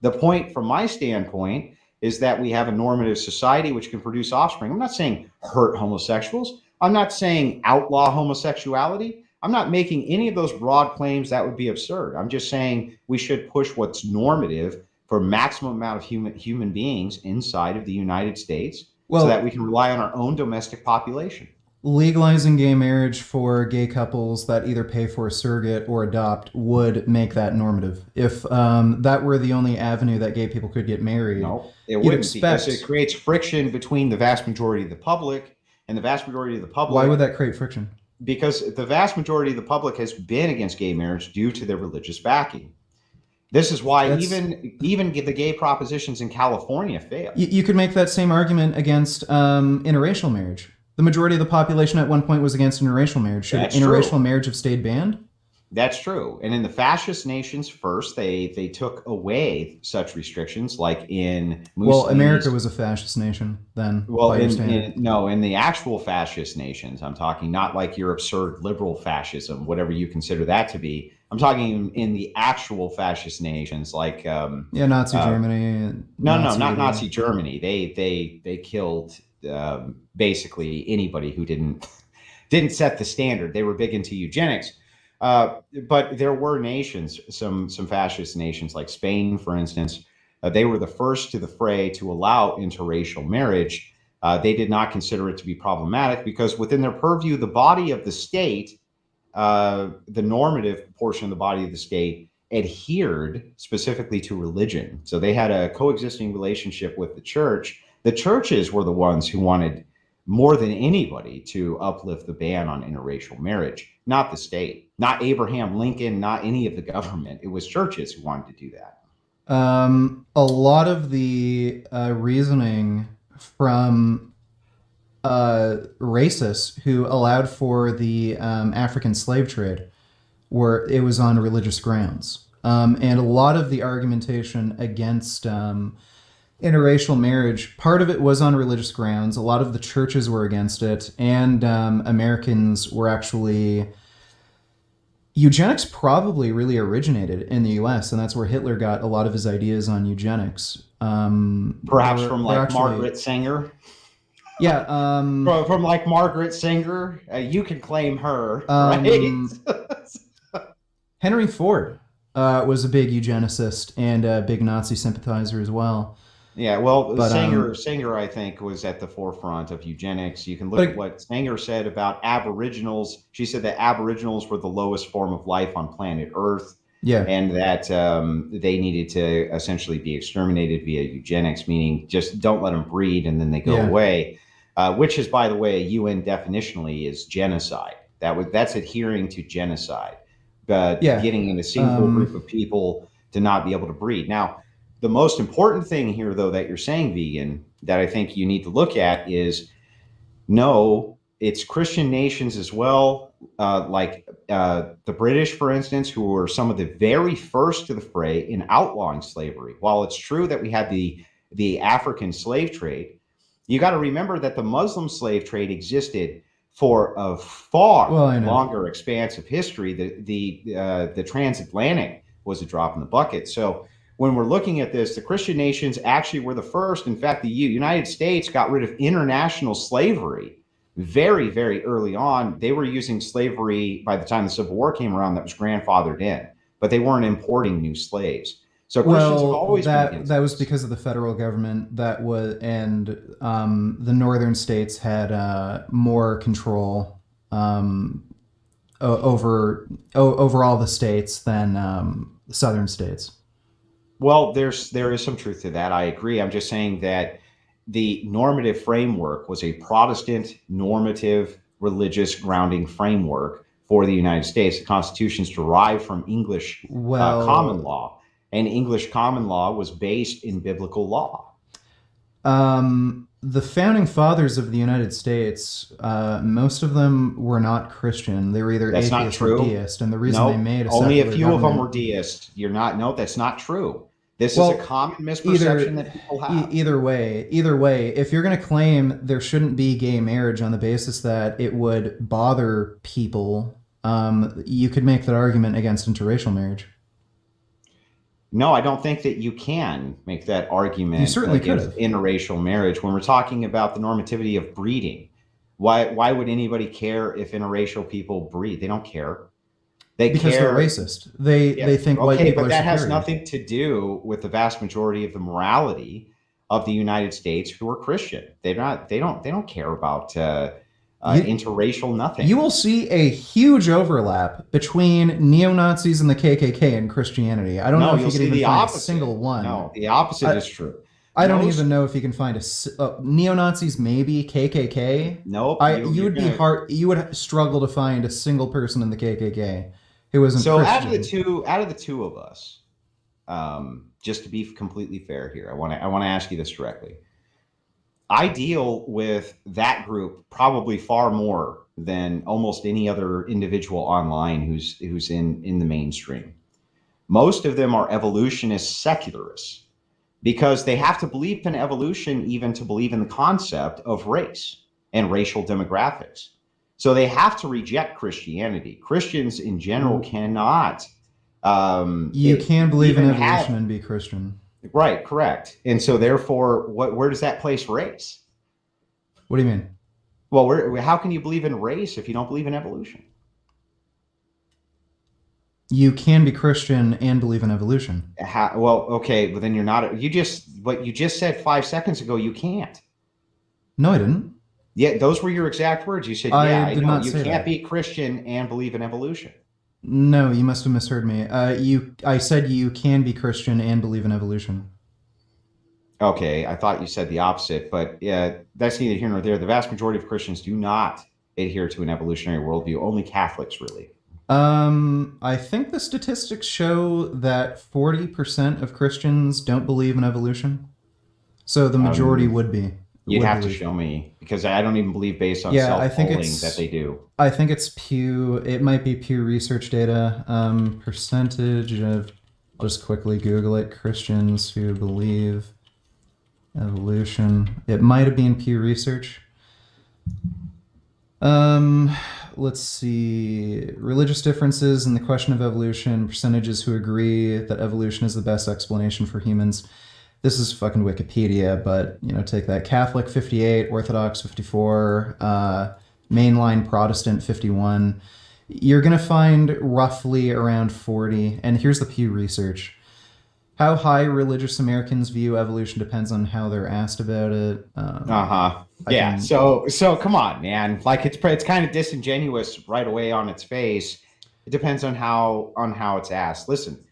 The point, from my standpoint, is that we have a normative society which can produce offspring. I'm not saying hurt homosexuals. I'm not saying outlaw homosexuality. I'm not making any of those broad claims. That would be absurd. I'm just saying we should push what's normative for maximum amount of human beings inside of the United States, so that we can rely on our own domestic population. Legalizing gay marriage for gay couples that either pay for a surrogate or adopt would make that normative. If that were the only avenue that gay people could get married, no, it wouldn't, because it creates friction between the vast majority of the public, and the vast majority of the public. Why would that create friction? Because the vast majority of the public has been against gay marriage due to their religious backing. This is why even the gay propositions in California fail. You could make that same argument against interracial marriage. The majority of the population at one point was against interracial marriage. Should interracial marriage have stayed banned? That's true. And in the fascist nations first, they took away such restrictions, like in Mussolini's. Well, America was a fascist nation then. Well, in the actual fascist nations, I'm talking not like your absurd liberal fascism, whatever you consider that to be. I'm talking in the actual fascist nations, like Nazi Germany. Not Nazi Germany. They killed basically anybody who didn't set the standard. They were big into eugenics. But there were nations, some fascist nations like Spain, for instance, they were the first to the fray to allow interracial marriage. They did not consider it to be problematic because within their purview, the body of the state, the normative portion of the body of the state, adhered specifically to religion. So they had a coexisting relationship with the church. The churches were the ones who wanted more than anybody to uplift the ban on interracial marriage, not the state, not Abraham Lincoln, not any of the government. It was churches who wanted to do that. A lot of the reasoning from racists who allowed for the African slave trade it was on religious grounds. And a lot of the argumentation against interracial marriage, part of it was on religious grounds. A lot of the churches were against it, and Americans were actually Eugenics probably really originated in the U.S., and that's where Hitler got a lot of his ideas on eugenics. Perhaps from They're like actually, Margaret Sanger. yeah, From like Margaret Sanger, you can claim her, right? um, Henry Ford was a big eugenicist and a big Nazi sympathizer as well. Yeah, well, But Sanger, I think, was at the forefront of eugenics. You can look at but what Sanger said about Aboriginals. She said that Aboriginals were the lowest form of life on planet Earth, yeah, and that they needed to essentially be exterminated via eugenics, meaning just don't let them breed and then they go yeah, away. Which is, by the way, UN definitionally is genocide. That's adhering to genocide, but yeah. getting in a single group Um, of people to not be able to breed. Now, the most important thing here, though, that you're saying, vegan, that I think you need to look at is no, it's Christian nations as well, like the British, for instance, who were some of the very first to the fray in outlawing slavery. While it's true that we had the African slave trade, you got to remember that the Muslim slave trade existed for a far well, I know. longer expanse of history. The transatlantic was a drop in the bucket. So when we're looking at this, the Christian nations actually were the first. In fact, the United States got rid of international slavery very, very early on. They were using slavery by the time the Civil War came around that was grandfathered in, but they weren't importing new slaves. So Christians have Well, always been that against was this. because of the federal government that was, and the northern states had more control over all the states than the southern states. Well, there is some truth to that. I agree. I'm just saying that the normative framework was a Protestant normative religious grounding framework for the United States. The Constitution's derived from English common Well, law, and English common law was based in biblical law. the founding fathers of the United States, most of them were not Christian. They were either That's not atheist or true. deist, and the reason they No, made a only a secular few of them were government. deists. You're not. No, that's not true. This is a Well, common misperception either that people have. either way, if you're going to claim there shouldn't be gay marriage on the basis that it would bother people, you could make that argument against interracial marriage. No, I don't think that you can make that You argument certainly could against have, interracial marriage when we're talking about the normativity of breeding. Why would anybody care if interracial people breed? They don't care. They because they're care. racist. They Yeah, think white okay, people but are that has superior. nothing to do with the vast majority of the morality of the United States who are Christian. They're not. They don't care about You interracial you nothing. will see a huge overlap between neo Nazis and the KKK and Christianity. I don't know No, if you you'll could see even the find a opposite. single one. No, the opposite I, is true. I don't even Most know if you can find neo Nazis, maybe KKK. Nope. I you You're would be gonna. hard. You would struggle to find a single person in the KKK who isn't So Christian. out of the two of us, just to be completely fair here, I want to ask you this directly. I deal with that group probably far more than almost any other individual online who's in the mainstream. Most of them are evolutionist secularists because they have to believe in evolution even to believe in the concept of race and racial demographics. So they have to reject Christianity. Christians in general cannot You can believe in even evolution have and be Christian. right, correct. And so therefore, where does that place race? What do you mean? Well, how can you believe in race if you don't believe in evolution? You can be Christian and believe in evolution. Well, okay, but then you're not. What you just said 5 seconds ago. You can't. No, I didn't. Yeah, those were your exact words. You said, "Yeah, I I did know not you say can't that. be Christian and believe in evolution." No, you must have misheard me. I said you can be Christian and believe in evolution. Okay, I thought you said the opposite, but yeah, that's neither here nor there. The vast majority of Christians do not adhere to an evolutionary worldview. Only Catholics, really. I think the statistics show that 40% of Christians don't believe in evolution. So the majority Um, would be you'd would have to believe. show me because I don't even believe based on Yeah, I think self-polling that it's they do. I think it's Pew. It might be Pew Research data. Percentage of. I'll just quickly Google it. Christians who believe evolution. It might have been Pew Research. Um, let's see. Religious differences in the question of evolution, percentages who agree that evolution is the best explanation for humans. This is fucking Wikipedia, but, take that. Catholic 58, Orthodox 54, mainline Protestant 51. You're going to find roughly around 40. And here's the Pew Research. How high religious Americans view evolution depends on how they're asked about it. Yeah. So come on, man. Like it's kind of disingenuous right away on its face. It depends on how it's asked. Listen,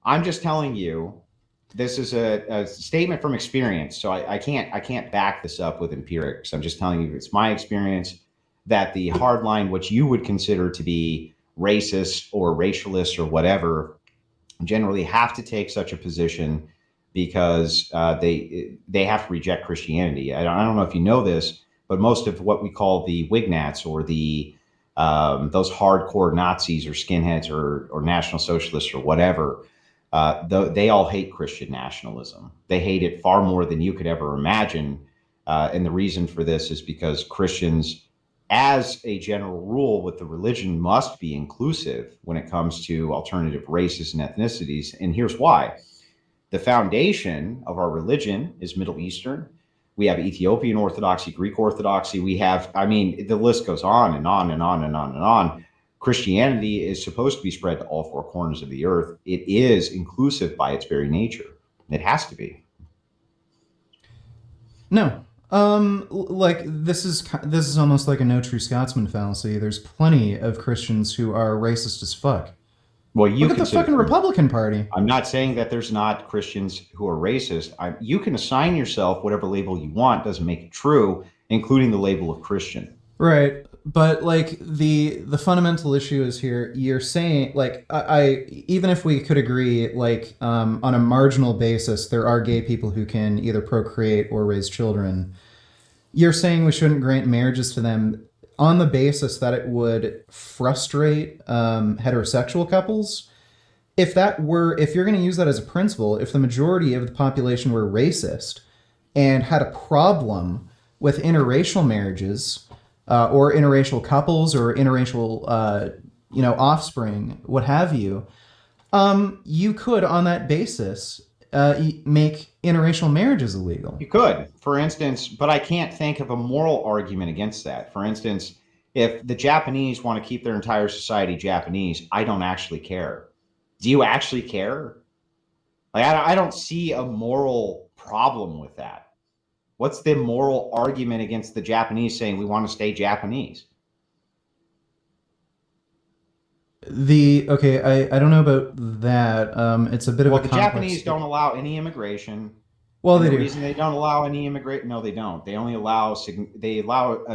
I'm just telling you, this is a statement from experience. So I can't back this up with empirics. I'm just telling you, it's my experience that the hard line, which you would consider to be racist or racialist or whatever, generally have to take such a position because they have to reject Christianity. I don't know if you know this, but most of what we call the Wignats or the those hardcore Nazis or skinheads or National Socialists or whatever, they all hate Christian nationalism. They hate it far more than you could ever imagine. And the reason for this is because Christians, as a general rule with the religion, must be inclusive when it comes to alternative races and ethnicities. And here's why. The foundation of our religion is Middle Eastern. We have Ethiopian Orthodoxy, Greek Orthodoxy. We have, the list goes on and on and on and on and on. Christianity is supposed to be spread to all four corners of the earth. It is inclusive by its very nature. It has to be. No. This is almost like a no true Scotsman fallacy. There's plenty of Christians who are racist as fuck. Well, look at the fucking Republican Party. I'm not saying that there's not Christians who are racist. You can assign yourself whatever label you want. Doesn't make it true, including the label of Christian. Right. But the fundamental issue is here. You're saying I even if we could agree on a marginal basis, there are gay people who can either procreate or raise children. You're saying we shouldn't grant marriages to them on the basis that it would frustrate heterosexual couples. If you're going to use that as a principle, if the majority of the population were racist and had a problem with interracial marriages, or interracial couples or interracial, offspring, what have you, you could, on that basis, make interracial marriages illegal. You could, for instance, but I can't think of a moral argument against that. For instance, if the Japanese want to keep their entire society Japanese, I don't actually care. Do you actually care? I don't see a moral problem with that. What's the moral argument against the Japanese saying we want to stay Japanese? I don't know about that. It's a bit of a complex. Well, the Japanese don't allow any immigration. Well, they do. The reason they don't allow any immigration, no, they don't. They only allow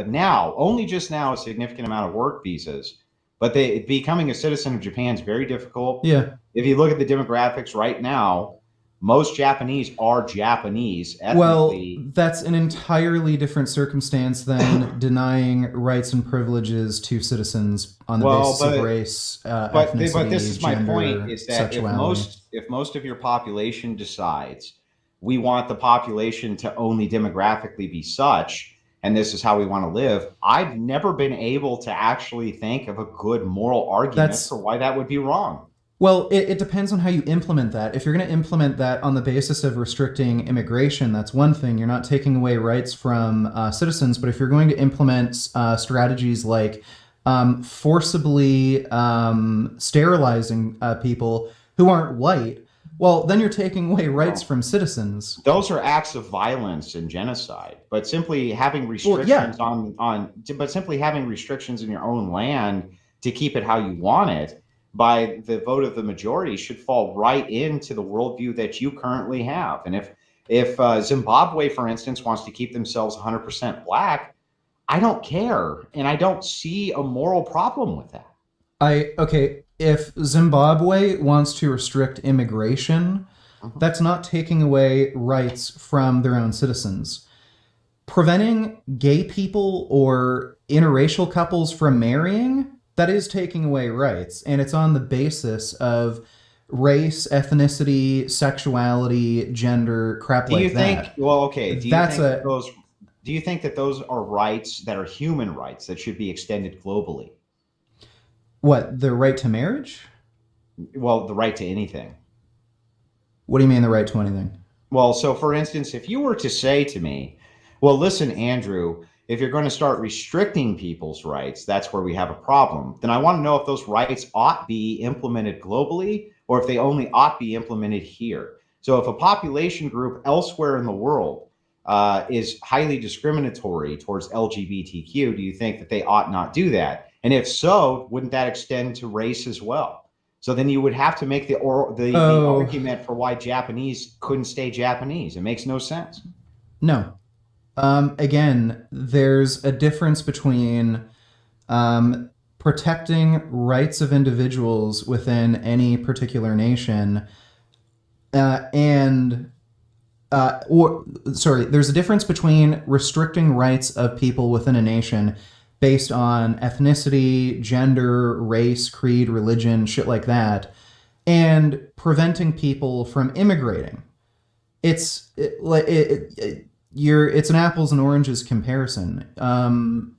now, only just now, a significant amount of work visas. But becoming a citizen of Japan is very difficult. Yeah. If you look at the demographics right now, most Japanese are Japanese ethnically. Well, that's an entirely different circumstance than denying rights and privileges to citizens on the basis of race, ethnicity, but this is my gender, point: is that if most of your population decides we want the population to only demographically be such, and this is how we want to live, I've never been able to actually think of a good moral argument for why that would be wrong. Well, it depends on how you implement that. If you're going to implement that on the basis of restricting immigration, that's one thing. You're not taking away rights from citizens. But if you're going to implement strategies like forcibly sterilizing people who aren't white, well, then you're taking away rights from citizens. Those are acts of violence and genocide. But simply having restrictions simply having restrictions in your own land to keep it how you want it, by the vote of the majority, should fall right into the worldview that you currently have. And if Zimbabwe, for instance, wants to keep themselves 100% black, I don't care, and I don't see a moral problem with that. If Zimbabwe wants to restrict immigration, that's not taking away rights from their own citizens. Preventing gay people or interracial couples from marrying, that is taking away rights, and it's on the basis of race, ethnicity, sexuality, gender, crap like that. Do do you think that those are rights that are human rights that should be extended globally? What, the right to marriage? Well, the right to anything. What do you mean the right to anything? Well, so for instance, if you were to say to me, well, listen, Andrew, if you're going to start restricting people's rights, that's where we have a problem. Then I want to know if those rights ought be implemented globally or if they only ought be implemented here. So if a population group elsewhere in the world is highly discriminatory towards LGBTQ, do you think that they ought not do that? And if so, wouldn't that extend to race as well? So then you would have to make the argument for why Japanese couldn't stay Japanese. It makes no sense. No. Again, there's a difference between protecting rights of individuals within any particular nation there's a difference between restricting rights of people within a nation based on ethnicity, gender, race, creed, religion, shit like that, and preventing people from immigrating. It's an apples and oranges comparison. And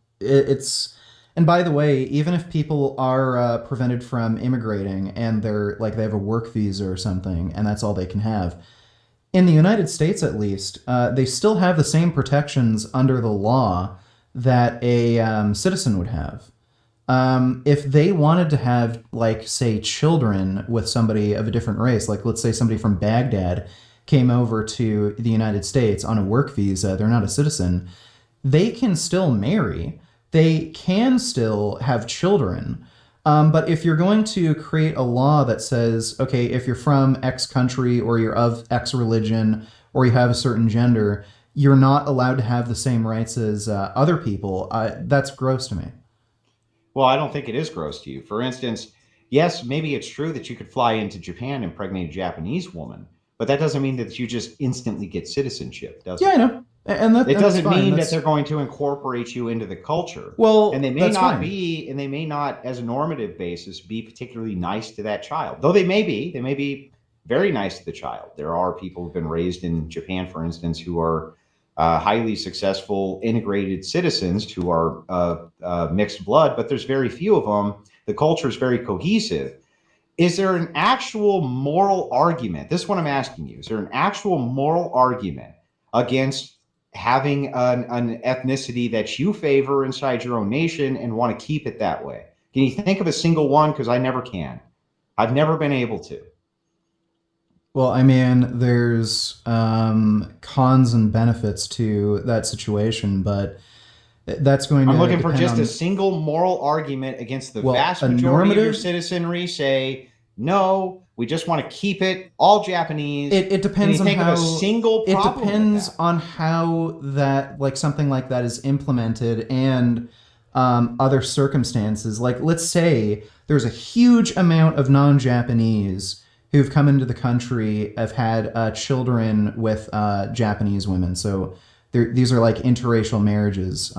by the way, even if people are prevented from immigrating and they're like they have a work visa or something, and that's all they can have, in the United States at least, they still have the same protections under the law that a citizen would have. If they wanted to have, like, say, children with somebody of a different race, like let's say somebody from Baghdad came over to the United States on a work visa, they're not a citizen, they can still marry, they can still have children. But if you're going to create a law that says, okay, if you're from X country or you're of X religion or you have a certain gender, you're not allowed to have the same rights as other people, that's gross to me. Well, I don't think it is gross to you. For instance, yes, maybe it's true that you could fly into Japan and impregnate a Japanese woman, but that doesn't mean that you just instantly get citizenship, does it? Yeah, I know. And it doesn't mean that they're going to incorporate you into the culture. Well, and they may not, as a normative basis, be particularly nice to that child. Though they may be very nice to the child. There are people who've been raised in Japan, for instance, who are highly successful integrated citizens who are mixed blood, but there's very few of them. The culture is very cohesive. Is there an actual moral argument? This is what I'm asking you. Is there an actual moral argument against having an ethnicity that you favor inside your own nation and want to keep it that way? Can you think of a single one? Because I never can. I've never been able to. Well, I mean, there's cons and benefits to that situation, but that's going to. I'm looking for just a single moral argument against the vast majority of your citizenry. Say, no, we just want to keep it all Japanese. It depends on how. Of a single problem. It depends on how that, like, something like that is implemented and other circumstances. Like, let's say there's a huge amount of non-Japanese who've come into the country, have had children with Japanese women. So these are like interracial marriages.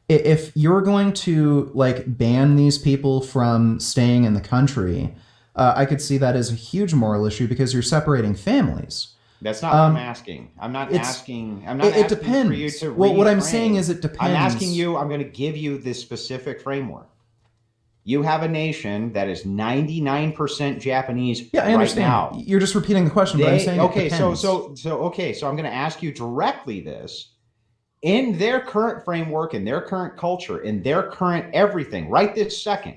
If you're going to, like, ban these people from staying in the country, I could see that as a huge moral issue because you're separating families. That's not what I'm asking. I'm not asking. It depends. For you to well, what I'm saying is it depends. I'm asking you. I'm going to give you this specific framework. You have a nation that is 99% Japanese. Yeah, I understand. Right now. You're just repeating the question, but I'm saying okay. It depends. So I'm going to ask you directly this: in their current framework, in their current culture, in their current everything, right this second,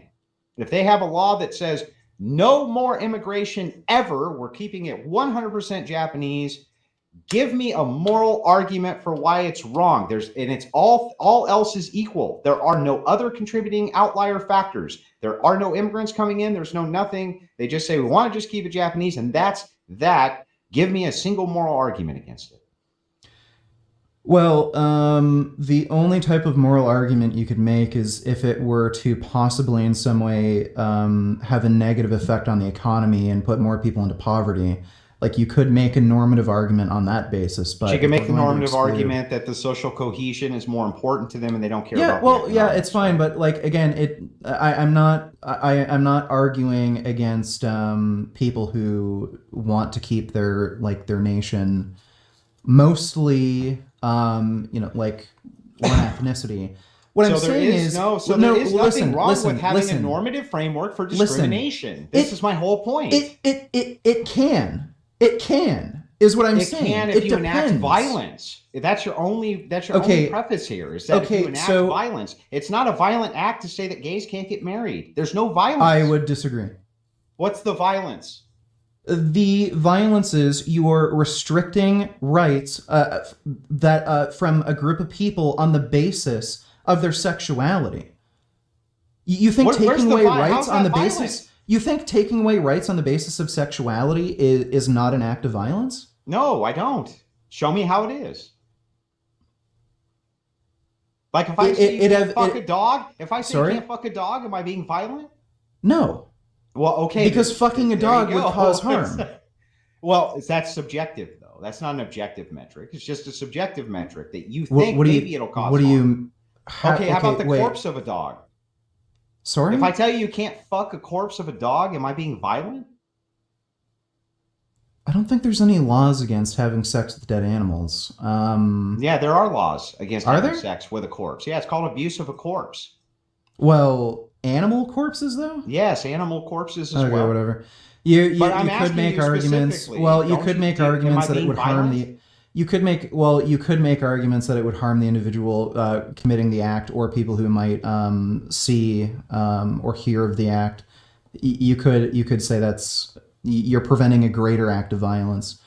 if they have a law that says no more immigration ever, we're keeping it 100% Japanese, give me a moral argument for why it's wrong. It's all else is equal. There are no other contributing outlier factors. There are no immigrants coming in. There's no nothing. They just say, we want to just keep it Japanese, and that's that. Give me a single moral argument against it. Well, the only type of moral argument you could make is if it were to possibly in some way have a negative effect on the economy and put more people into poverty. Like, you could make a normative argument on that basis, but you can make the normative argument that the social cohesion is more important to them and they don't care about. Well, yeah, it's fine, but, like, again, I'm not arguing against people who want to keep their nation mostly like one ethnicity. What I'm So there saying is is no, so no, there is nothing listen, wrong listen, with having listen, a normative framework for listen. discrimination. This is my whole point. It can is what I'm It saying. can if It you enact depends. violence. That's your only Okay. preface here is that if Okay, you enact so- violence, it's not a violent act to say that gays can't get married. There's no violence. I would disagree. What's the violence? The violence is you are restricting rights that from a group of people on the basis of their sexuality. You think Where's taking the away vi- rights how's on the that basis? violent? You think taking away rights on the basis of sexuality is not an act of violence? No, I don't. Show me how it is. Like if I say you can't fuck a dog, if I say you can't fuck a dog, am I being violent? No. Well, okay. Because fucking a dog would cause harm. Well, that's subjective, though. That's not an objective metric. It's just a subjective metric that you What- think what do you- maybe it'll cause What do harm. you? Okay, how about the wait. corpse of a dog? Sorry. If I tell you you can't fuck a corpse of a dog, am I being violent? I don't think there's any laws against having sex with dead animals. Yeah, there are laws against Are having there? sex with a corpse. Yeah, it's called abuse of a corpse. Well, animal corpses though. Yes, animal corpses as Okay, well. whatever. You But I'm could asking make you arguments. specifically, Well, you don't could you make think- am I arguments that it being would harm violent? the. You could make arguments that it would harm the individual committing the act or people who might see or hear of the act. You could say you're preventing a greater act of violence.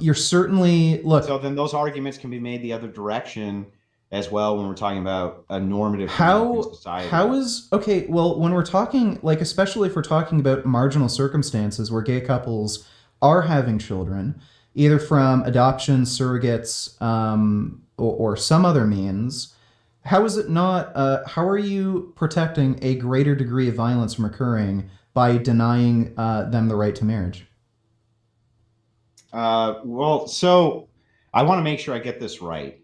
You're certainly So then those arguments can be made the other direction as well when we're talking about a normative framework in society. When we're talking, like, especially if we're talking about marginal circumstances where gay couples are having children, either from adoption, surrogates, or some other means, how is it not, how are you protecting a greater degree of violence from occurring by denying them the right to marriage? So I want to make sure I get this right.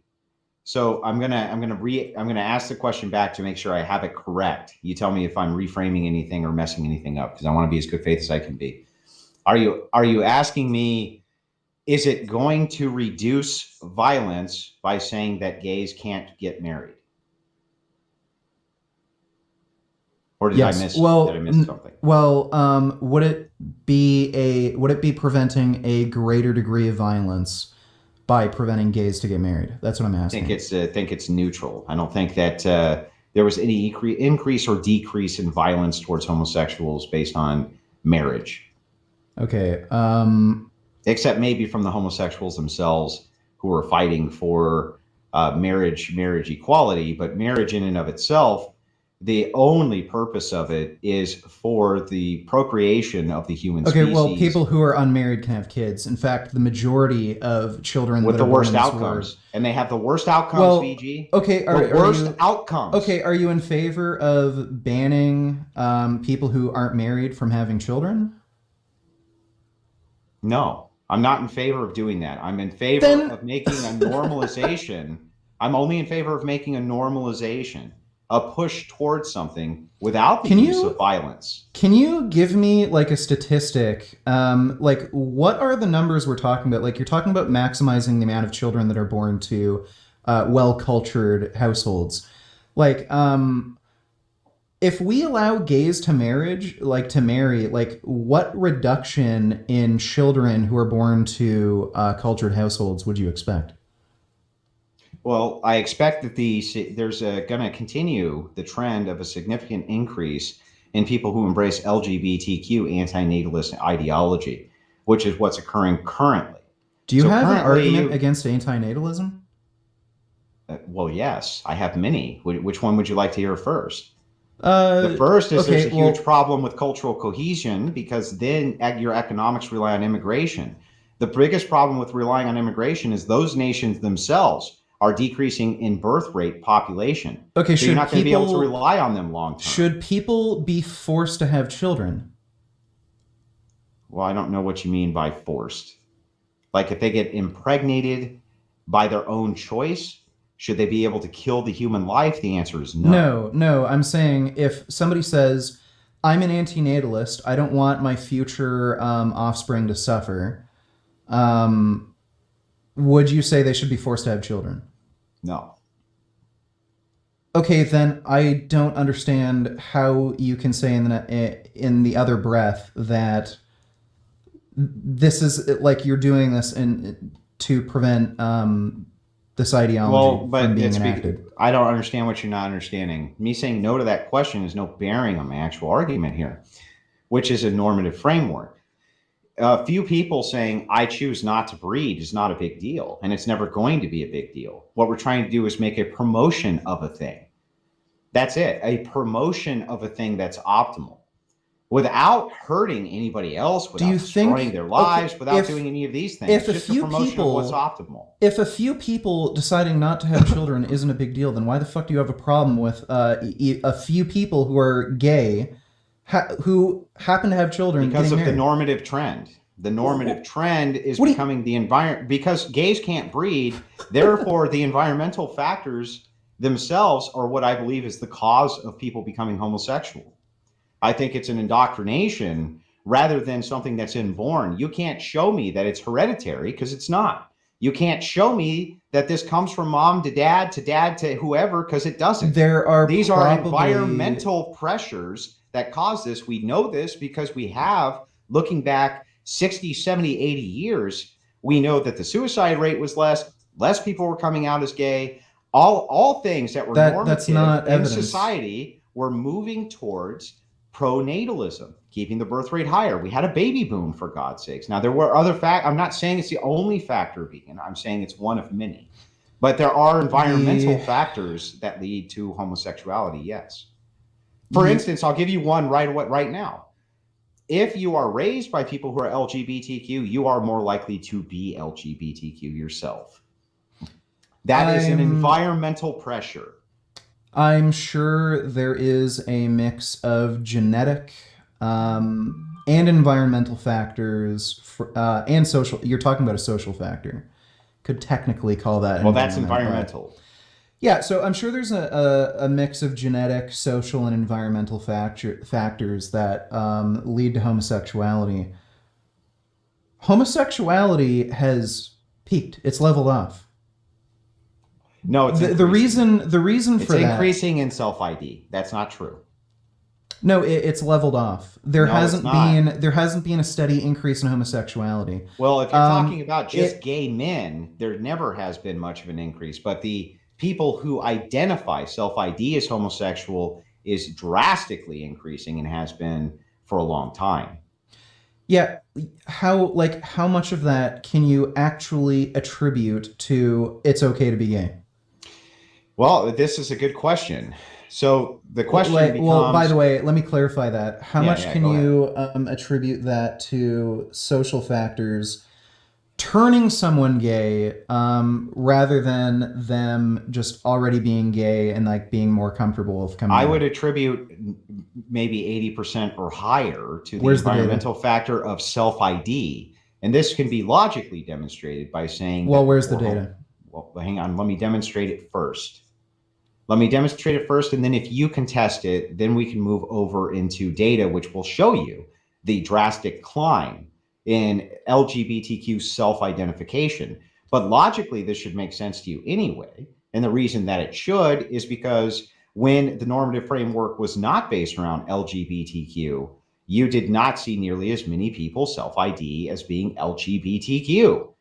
So I'm gonna ask the question back to make sure I have it correct. You tell me if I'm reframing anything or messing anything up, because I want to be as good faith as I can be. Are you asking me, is it going to reduce violence by saying that gays can't get married? Or did Yes. I miss something? Well, would it be preventing a greater degree of violence by preventing gays to get married? That's what I'm asking. I think it's neutral. I don't think that there was any increase or decrease in violence towards homosexuals based on marriage. Okay. Except maybe from the homosexuals themselves who are fighting for marriage equality, but marriage in and of itself, the only purpose of it is for the procreation of the human species. Okay, well, people who are unmarried can have kids. In fact, the majority of children with that the are born worst in this outcomes, world- and they have the worst outcomes. Well, VG. Okay, the worst outcomes. Okay, are you in favor of banning people who aren't married from having children? No, I'm not in favor of doing that. I'm in favor of making a normalization. I'm only in favor of making a normalization, a push towards something without the use of violence. Can you give me like a statistic? Like, what are the numbers we're talking about? Like, you're talking about maximizing the amount of children that are born to well-cultured households. Like, if we allow gays to marry, like, what reduction in children who are born to cultured households would you expect? Well, I expect that there's going to continue the trend of a significant increase in people who embrace LGBTQ anti-natalist ideology, which is what's occurring currently. Do you have an argument against anti-natalism? Well, yes, I have many. Which one would you like to hear first? The first is there's a huge problem with cultural cohesion because then your economics rely on immigration. The biggest problem with relying on immigration is those nations themselves are decreasing in birth rate population. Okay, so you're not going to be able to rely on them long term. Should people be forced to have children? Well, I don't know what you mean by forced. Like if they get impregnated by their own choice, should they be able to kill the human life? The answer is no. No, I'm saying if somebody says, I'm an antinatalist, I don't want my future offspring to suffer, would you say they should be forced to have children? No. Okay, then I don't understand how you can say in the other breath that this is like you're doing this to prevent this ideology from being enacted. I don't understand what you're not understanding. Me saying no to that question is no bearing on my actual argument here, which is a normative framework. A few people saying I choose not to breed is not a big deal, and it's never going to be a big deal. What we're trying to do is make a promotion of a thing. That's it, a promotion of a thing that's optimal without hurting anybody else, without destroying their lives, without doing any of these things. If it's just a promotion of what's optimal. If a few people deciding not to have children isn't a big deal, then why the fuck do you have a problem with a few people who are gay who happen to have children? Because of the normative trend. The normative trend is becoming the environment, because gays can't breed. Therefore, the environmental factors themselves are what I believe is the cause of people becoming homosexual. I think it's an indoctrination rather than something that's inborn. You can't show me that it's hereditary, because it's not. You can't show me that this comes from mom to dad to whoever, because it doesn't. These are environmental pressures that cause this. We know this because we have, looking back 60, 70, 80 years, we know that the suicide rate was less people were coming out as gay. All things that were normative in society were moving towards pronatalism, keeping the birth rate higher. We had a baby boom, for God's sakes. Now, there were other factors. I'm not saying it's the only factor being, I'm saying it's one of many. But there are environmental factors that lead to homosexuality, yes. For instance, I'll give you one right now. If you are raised by people who are LGBTQ, you are more likely to be LGBTQ yourself. That is an environmental pressure. I'm sure there is a mix of genetic and environmental factors and social. You're talking about a social factor. Could technically call that. Well, that's environmental. Yeah, so I'm sure there's a mix of genetic, social, and environmental factors that lead to homosexuality. Homosexuality has peaked. It's leveled off. No, it's the reason for that, increasing in self-ID. That's not true. No, it's leveled off. There hasn't been a steady increase in homosexuality. Well, if you're talking about just gay men, there never has been much of an increase. But the people who identify self-ID as homosexual is drastically increasing and has been for a long time. Yeah, how much of that can you actually attribute to it's okay to be gay? Well, this is a good question. So the question becomes... Well, by the way, let me clarify that. How much can you attribute that to social factors turning someone gay rather than them just already being gay and like being more comfortable with coming out? I would attribute maybe 80% or higher to the environmental factor of self-ID. And this can be logically demonstrated by saying... Well, where's the data? Well, hang on. Let me demonstrate it first. And then if you contest it, then we can move over into data, which will show you the drastic climb in LGBTQ self-identification. But logically, this should make sense to you anyway. And the reason that it should is because when the normative framework was not based around LGBTQ, you did not see nearly as many people self-ID as being LGBTQ.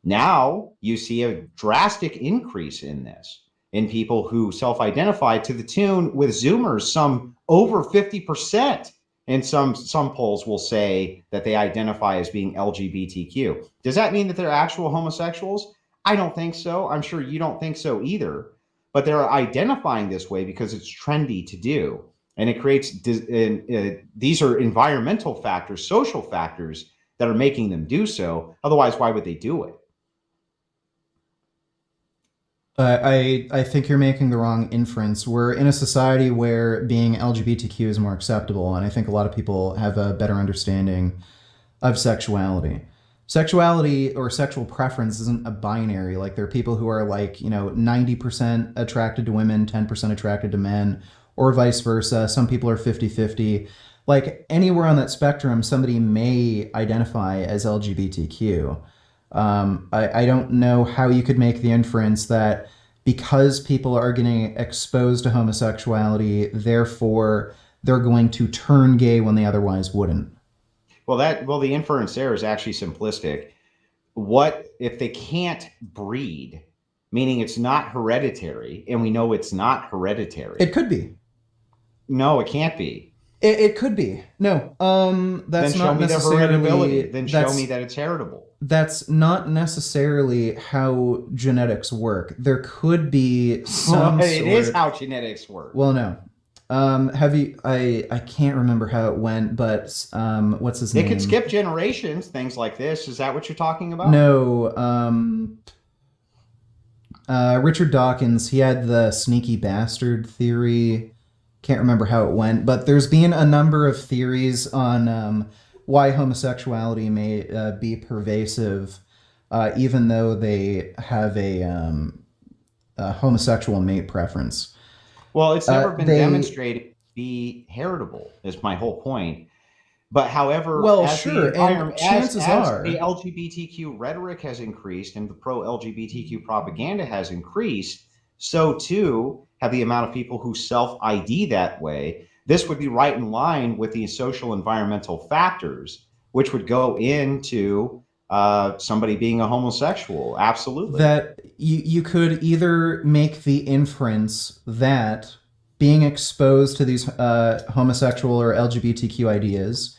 Now you see a drastic increase in this, in people who self-identify to the tune with Zoomers, some over 50%. And some polls will say that they identify as being LGBTQ. Does that mean that they're actual homosexuals? I don't think so. I'm sure you don't think so either. But they're identifying this way because it's trendy to do. And it creates, these are environmental factors, social factors that are making them do so. Otherwise, why would they do it? I think you're making the wrong inference. We're in a society where being LGBTQ is more acceptable, and I think a lot of people have a better understanding of sexuality. Sexuality or sexual preference isn't a binary. Like, there are people who are 90% attracted to women, 10% attracted to men, or vice versa. Some people are 50-50. Like, anywhere on that spectrum, somebody may identify as LGBTQ. I don't know how you could make the inference that because people are getting exposed to homosexuality, therefore they're going to turn gay when they otherwise wouldn't. Well, the inference there is actually simplistic. What if they can't breed, meaning it's not hereditary, and we know it's not hereditary? It could be. No, it can't be. It could be. No, Then that's show not me the hereditability. necessarily. Then show me that it's heritable. That's not necessarily how genetics work. There could be some It is sort. how genetics work. Well, no. Have you? I can't remember how it went, but what's his It name? could skip generations, things like this. Is that what you're talking about? No. Richard Dawkins. He had the sneaky bastard theory. Can't remember how it went, but there's been a number of theories on why homosexuality may be pervasive, even though they have a homosexual mate preference. Well, it's never been They demonstrated to be heritable, is my whole point. But however, Well, as the sure, and environment, chances as are, the LGBTQ rhetoric has increased and the pro LGBTQ propaganda has increased, so too have the amount of people who self ID that way. This would be right in line with the social environmental factors, which would go into somebody being a homosexual. Absolutely. that you could either make the inference that being exposed to these homosexual or LGBTQ ideas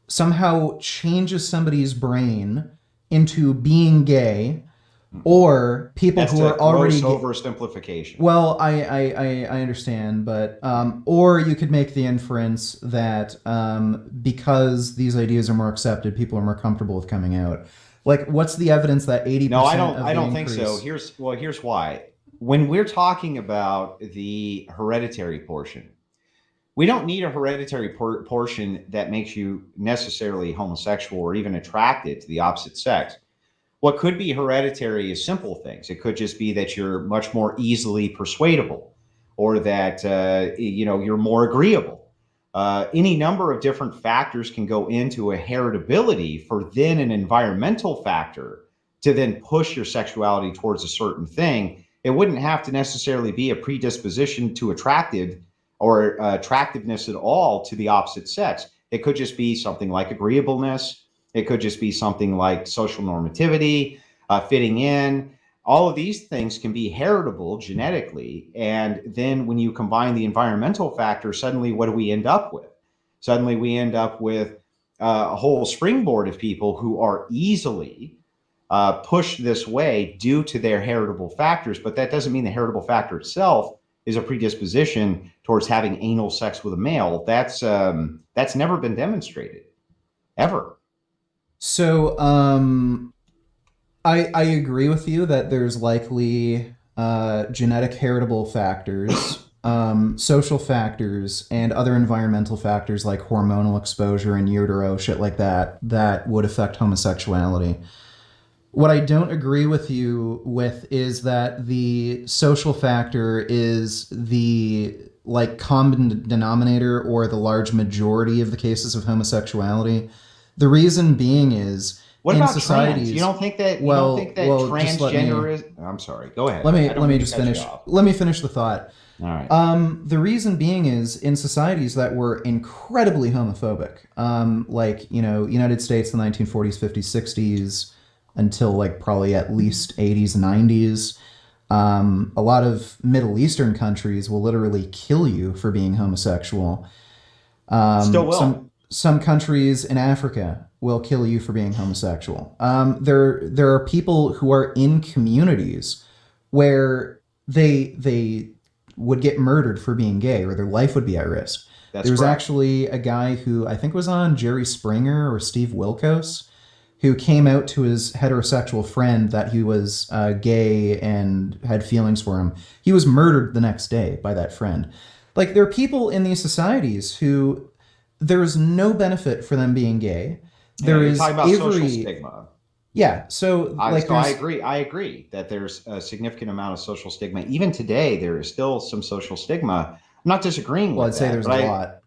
somehow changes somebody's brain into being gay, or people That's who a are already gross oversimplification. well, I understand, but or you could make the inference that because these ideas are more accepted, people are more comfortable with coming out. Like, what's the evidence that 80% No, I of don't. the I don't think so. increase- Here's why. When we're talking about the hereditary portion, we don't need a hereditary portion that makes you necessarily homosexual or even attracted to the opposite sex. What could be hereditary is simple things. It could just be that you're much more easily persuadable, or that you're more agreeable. Any number of different factors can go into a heritability for then an environmental factor to then push your sexuality towards a certain thing. It wouldn't have to necessarily be a predisposition to attractive or attractiveness at all to the opposite sex. It could just be something like agreeableness. It could just be something like social normativity, fitting in. All of these things can be heritable genetically. And then when you combine the environmental factor, suddenly what do we end up with? Suddenly we end up with a whole springboard of people who are easily pushed this way due to their heritable factors. But that doesn't mean the heritable factor itself is a predisposition towards having anal sex with a male. That's never been demonstrated, ever. So, I agree with you that there's likely genetic heritable factors, social factors, and other environmental factors like hormonal exposure in utero, shit like that, that would affect homosexuality. What I don't agree with you with is that the social factor is the like common denominator or the large majority of the cases of homosexuality. The reason being is What in about societies. trans? You don't think that well, just let me- transgender is? I'm sorry. Go ahead. Let me I don't let me mean to just cut you finish. off. Let me finish the thought. All right. The reason being is in societies that were incredibly homophobic, like United States in the 1940s, 50s, 60s, until like probably at least 80s, 90s. A lot of Middle Eastern countries will literally kill you for being homosexual. Still will. Some countries in Africa will kill you for being homosexual. There are people who are in communities where they would get murdered for being gay, or their life would be at risk. That's There was correct. actually a guy who I think was on Jerry Springer or Steve Wilkos, who came out to his heterosexual friend that he was gay and had feelings for him. He was murdered the next day by that friend. Like, there are people in these societies who there is no benefit for them being gay. There You're is talking about social every stigma. yeah. So like I there's agree. I agree that there's a significant amount of social stigma. Even today, there is still some social stigma. I'm not disagreeing well, with I'd say that. there's but a lot.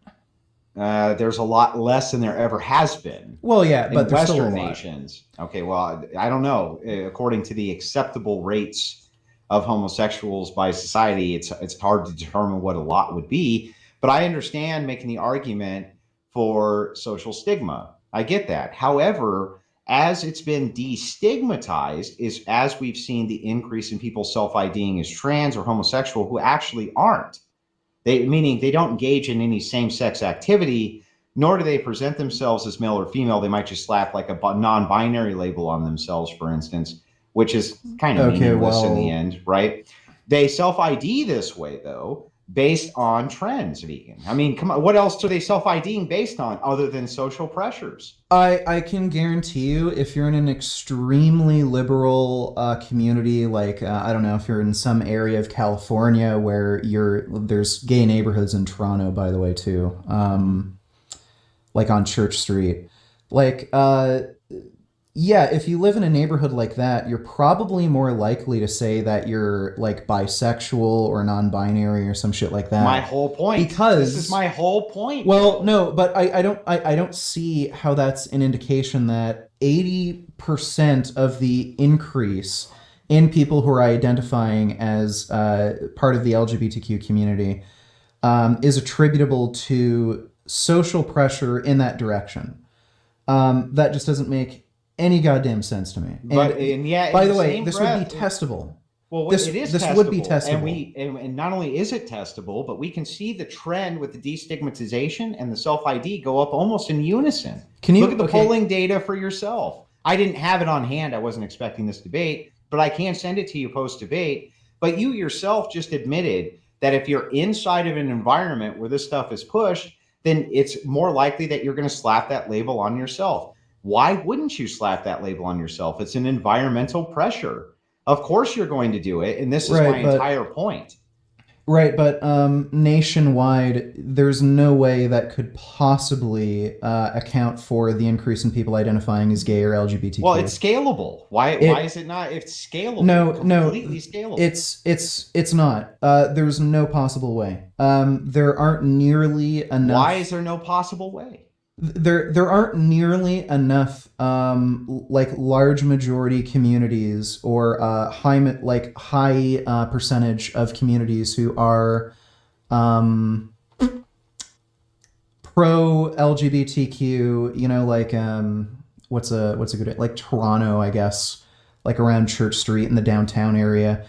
there's a lot less than there ever has been Well, yeah, in but there's still a Western lot. nations. Okay, well, I don't know. According to the acceptable rates of homosexuals by society, it's hard to determine what a lot would be. But I understand making the argument for social stigma. I get that. However, as it's been destigmatized, is as we've seen the increase in people self-IDing as trans or homosexual who actually aren't. Meaning they don't engage in any same-sex activity, nor do they present themselves as male or female. They might just slap like a non-binary label on themselves, for instance, which is kind of meaningless in the end, right? They self-ID this way, though, based on trends, vegan. I mean, come on, what else are they self-IDing based on other than social pressures? I can guarantee you, if you're in an extremely liberal community, like I don't know, if you're in some area of California where there's gay neighborhoods in Toronto, by the way, too, like on Church Street, like yeah, if you live in a neighborhood like that, you're probably more likely to say that you're like bisexual or non-binary or some shit like that. My whole point. Because this is my whole point. Well, no, but I don't see how that's an indication that 80% of the increase in people who are identifying as part of the LGBTQ community is attributable to social pressure in that direction. That just doesn't make any goddamn sense to me. And yeah, by the way, this would be testable. Well, this testable. Would be testable. And not only is it testable, but we can see the trend with the destigmatization and the self-ID go up almost in unison. Can you look at the polling data for yourself? I didn't have it on hand. I wasn't expecting this debate, but I can send it to you post-debate. But you yourself just admitted that if you're inside of an environment where this stuff is pushed, then it's more likely that you're going to slap that label on yourself. Why wouldn't you slap that label on yourself? It's an environmental pressure. Of course you're going to do it, and this is my entire point. Right, but nationwide, there's no way that could possibly account for the increase in people identifying as gay or LGBTQ. Well, it's scalable. Why is it not? It's scalable. Completely scalable. It's not. There's no possible way. There aren't nearly enough. Why is there no possible way? There aren't nearly enough like large majority communities or high percentage of communities who are pro LGBTQ. You know, like what's a good, like Toronto, I guess, like around Church Street in the downtown area.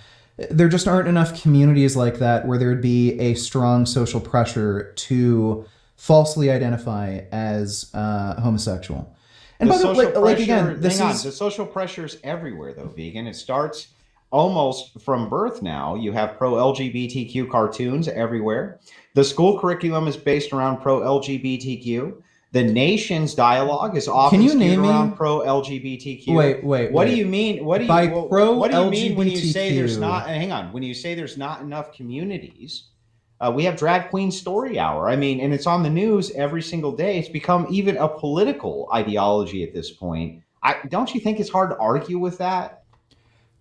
There just aren't enough communities like that where there would be a strong social pressure to falsely identify as homosexual. And by the way, like again, the social pressure is everywhere, though, vegan. It starts almost from birth now. You have pro-LGBTQ cartoons everywhere. The school curriculum is based around pro-LGBTQ. The nation's dialogue is often skewed around pro-LGBTQ. Wait. What do you mean? What do you mean when you say there's not? Hang on. When you say there's not enough communities? We have Drag Queen Story Hour. I mean, and it's on the news every single day. It's become even a political ideology at this point. Don't you think it's hard to argue with that?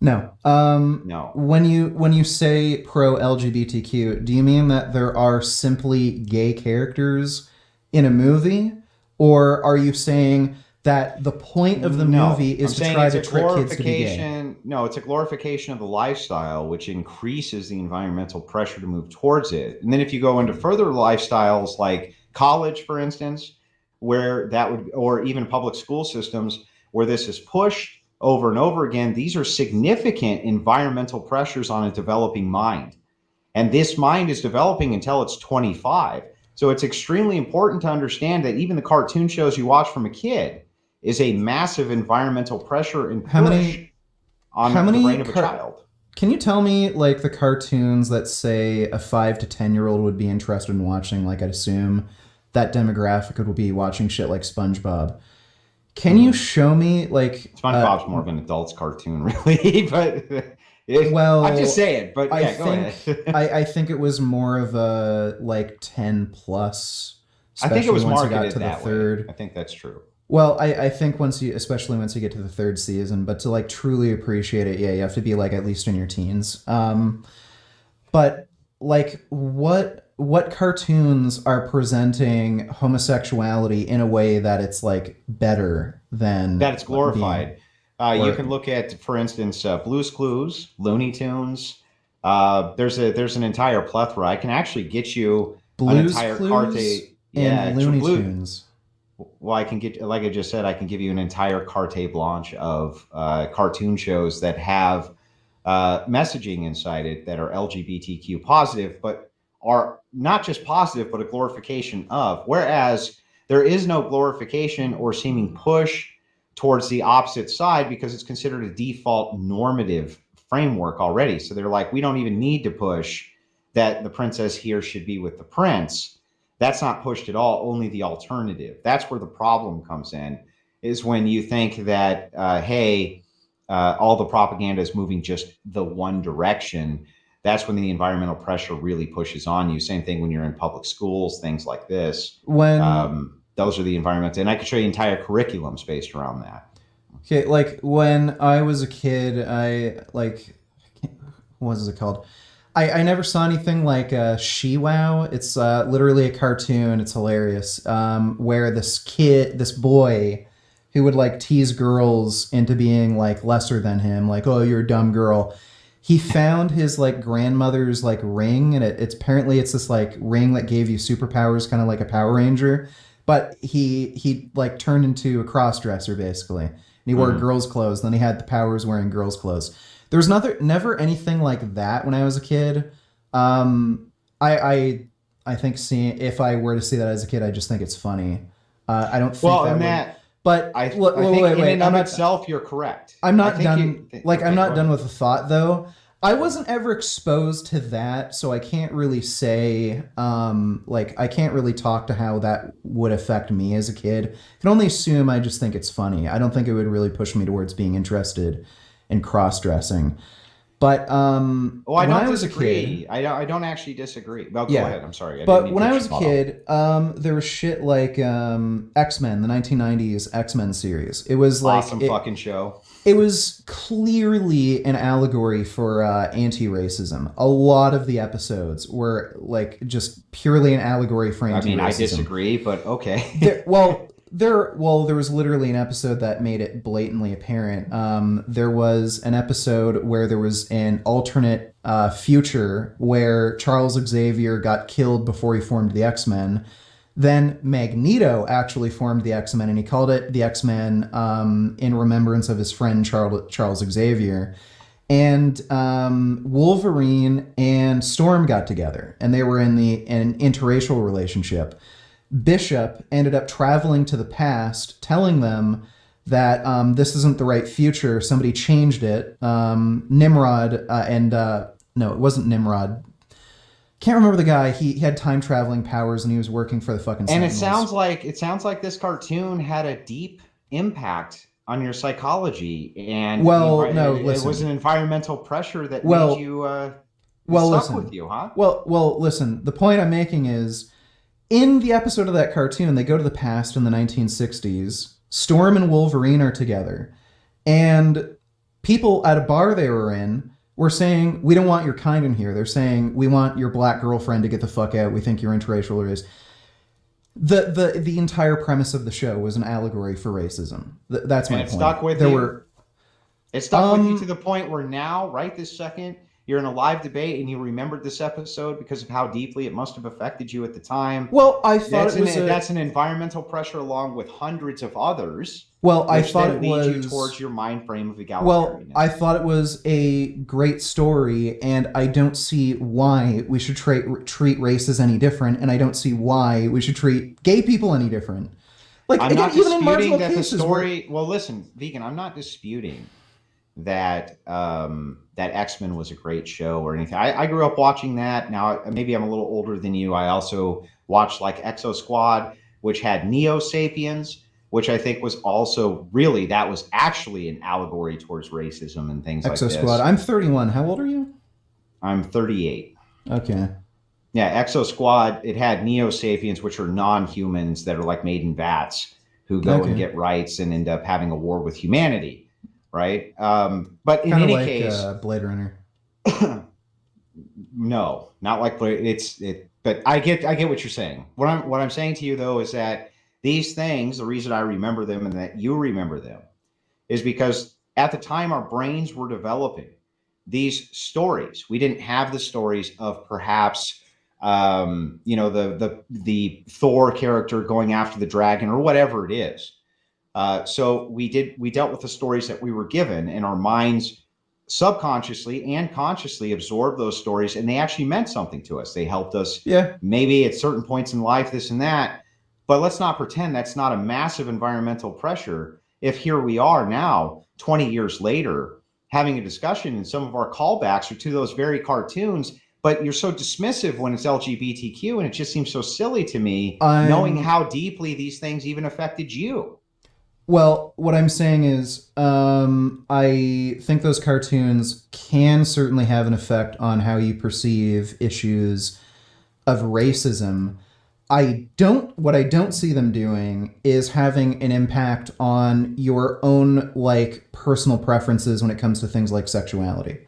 No. No. When you say pro LGBTQ, do you mean that there are simply gay characters in a movie, or are you saying that the point of the movie is to try to trick kids to be gay? No, it's a glorification of the lifestyle, which increases the environmental pressure to move towards it. And then if you go into further lifestyles like college, for instance, where that would, or even public school systems where this is pushed over and over again, these are significant environmental pressures on a developing mind. And this mind is developing until it's 25. So it's extremely important to understand that even the cartoon shows you watch from a kid is a massive environmental pressure and push on the brain of a child. Can you tell me, like, the cartoons that say a 5 to 10-year-old would be interested in watching? Like, I'd assume that demographic would be watching shit like SpongeBob. Can you show me, like... SpongeBob's more of an adult's cartoon, really, but... I'm just saying, but yeah, go ahead. I think it was more of a, like, 10 plus. I think it was marketed to that the third. way. I think that's true. Well, I think especially once you get to the third season, but to like truly appreciate it, yeah, you have to be like at least in your teens. But like, what what cartoons are presenting homosexuality in a way that it's like better That than it's being glorified. You or can look at, for instance, Blue's Clues, Looney Tunes. There's an entire plethora. I can actually get you an Blues entire carte. Clues Yeah, and Looney blue. Tunes. Well, I can get, like I just said, I can give you an entire carte blanche of cartoon shows that have messaging inside it that are LGBTQ positive, but are not just positive, but a glorification of. Whereas there is no glorification or seeming push towards the opposite side because it's considered a default normative framework already. So they're like, we don't even need to push that the princess here should be with the prince. That's not pushed at all, only the alternative. That's where the problem comes in, is when you think that, hey, all the propaganda is moving just the one direction. That's when the environmental pressure really pushes on you. Same thing when you're in public schools, things like this. When Those are the environments, and I could show you entire curriculums based around that. Okay, like when I was a kid, I like what is it called? I never saw anything like SheWow. It's literally a cartoon. It's hilarious. Where this boy, who would like tease girls into being like lesser than him, like, oh, you're a dumb girl. He found his like grandmother's like ring, and it's apparently it's this like ring that gave you superpowers, kind of like a Power Ranger. But he like turned into a cross dresser basically, and he wore girls' clothes. Then he had the powers wearing girls' clothes. There was never anything like that when I was a kid. I think seeing if I were to see that as a kid, I just think it's funny. I don't think Well, that and would. that But I think wait, in wait. and I'm of not. itself, you're correct. I'm I not think done. Like okay, I'm go not done ahead. with the thought though. I wasn't ever exposed to that, so I can't really say. Like I can't really talk to how that would affect me as a kid. I can only assume. I just think it's funny. I don't think it would really push me towards being interested in cross dressing. But Oh, I when don't I was a disagree. kid, I don't actually disagree. Well, go yeah. ahead. I'm sorry. I didn't But mean when to I cut was a you off. kid, there was shit like X-Men, the 1990s X-Men series. It was like Awesome fucking show. it was clearly an allegory for anti-racism. A lot of the episodes were like just purely an allegory for I mean, I anti-racism. disagree, but okay. There was literally an episode that made it blatantly apparent. There was an episode where there was an alternate future where Charles Xavier got killed before he formed the X-Men. Then Magneto actually formed the X-Men, and he called it the X-Men in remembrance of his friend Charles Xavier. And Wolverine and Storm got together, and they were in an interracial relationship. Bishop ended up traveling to the past, telling them that this isn't the right future. Somebody changed it. Nimrod no, it wasn't Nimrod. Can't remember the guy. He had time traveling powers, and he was working for the fucking And Sentinels. it sounds like this cartoon had a deep impact on your psychology, and Well, no, it listen. was an environmental pressure that Well, made you well, stuck listen. with you, huh? Well, listen. The point I'm making is, in the episode of that cartoon, they go to the past in the 1960s. Storm and Wolverine are together, and people at a bar they were in were saying, "We don't want your kind in here." They're saying, "We want your black girlfriend to get the fuck out. We think you're interracial race." The entire premise of the show was an allegory for racism. That's my And it point. stuck with there you? were It stuck with you to the point where now, right this second, you're in a live debate and you remembered this episode because of how deeply it must have affected you at the time. well, I thought That's it was that's an environmental pressure along with hundreds of others, well, I which thought then it leads was you towards your mind frame of Well, egalitarianism. I thought it was a great story, and I don't see why we should treat races any different, and I don't see why we should treat gay people any different. Like, I'm again, not even in marginal disputing that the cases story. Well, listen, Vegan. I'm not disputing that that X-Men was a great show or anything. I grew up watching that. Now maybe I'm a little older than you. I also watched like Exo Squad, which had Neo Sapiens, which I think was also really that was actually an allegory towards racism and things Exo like this. Squad. I'm 31. How old are you? I'm 38. Okay. Yeah, Exo Squad. It had Neo Sapiens, which are non-humans that are like made in vats who go Okay. and get rights and end up having a war with humanity, right? But in Kind of any like case, Blade Runner. no, not like But I get what you're saying. What I'm saying to you though is that these things, the reason I remember them and that you remember them, is because at the time our brains were developing these stories. We didn't have the stories of perhaps the Thor character going after the dragon or whatever it is. So we dealt with the stories that we were given, and our minds subconsciously and consciously absorbed those stories, and they actually meant something to us. They helped us Yeah. maybe at certain points in life, this and that. But let's not pretend that's not a massive environmental pressure. If here we are now, 20 years later, having a discussion, and some of our callbacks are to those very cartoons, but you're so dismissive when it's LGBTQ, and it just seems so silly to me, knowing how deeply these things even affected you. Well, what I'm saying is, I think those cartoons can certainly have an effect on how you perceive issues of racism. What I don't see them doing is having an impact on your own, like, personal preferences when it comes to things like sexuality.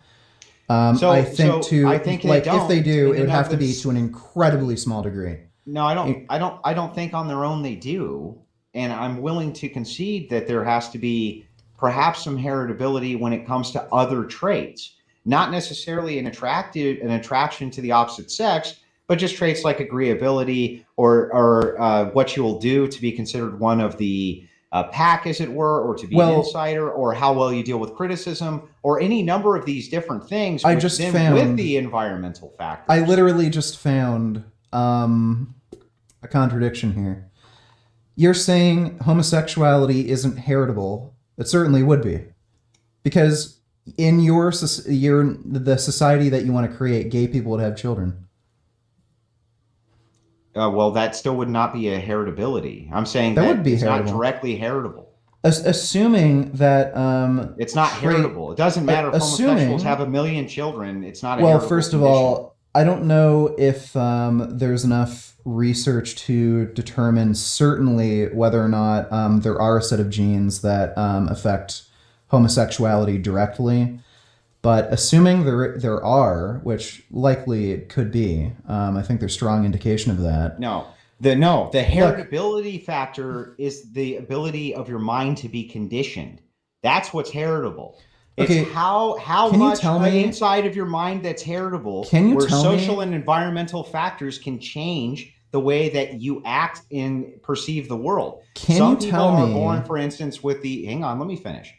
I think they like, don't, if they do, in it would and have of to be this- to an incredibly small degree. No, I don't think on their own they do. And I'm willing to concede that there has to be perhaps some heritability when it comes to other traits, not necessarily an attraction to the opposite sex, but just traits like agreeability or what you will do to be considered one of the pack, as it were, or to be an insider, or how well you deal with criticism, or any number of these different things. With the environmental factors. I literally just found a contradiction here. You're saying homosexuality isn't heritable. It certainly would be, because in the society that you want to create, gay people would have children. Well, that still would not be a heritability. I'm saying that would be it's heritable. not directly heritable. Assuming that it's not heritable. It doesn't matter if homosexuals have 1 million children. It's not a well. heritable First of condition. all, I don't know if there's enough research to determine certainly whether or not there are a set of genes that affect homosexuality directly. But assuming there are, which likely it could be, I think there's strong indication of that. The heritability factor is the ability of your mind to be conditioned. That's what's heritable. It's how much inside of your mind that's heritable, where social and environmental factors can change the way that you act and perceive the world. Some people are born, for instance, hang on, let me finish.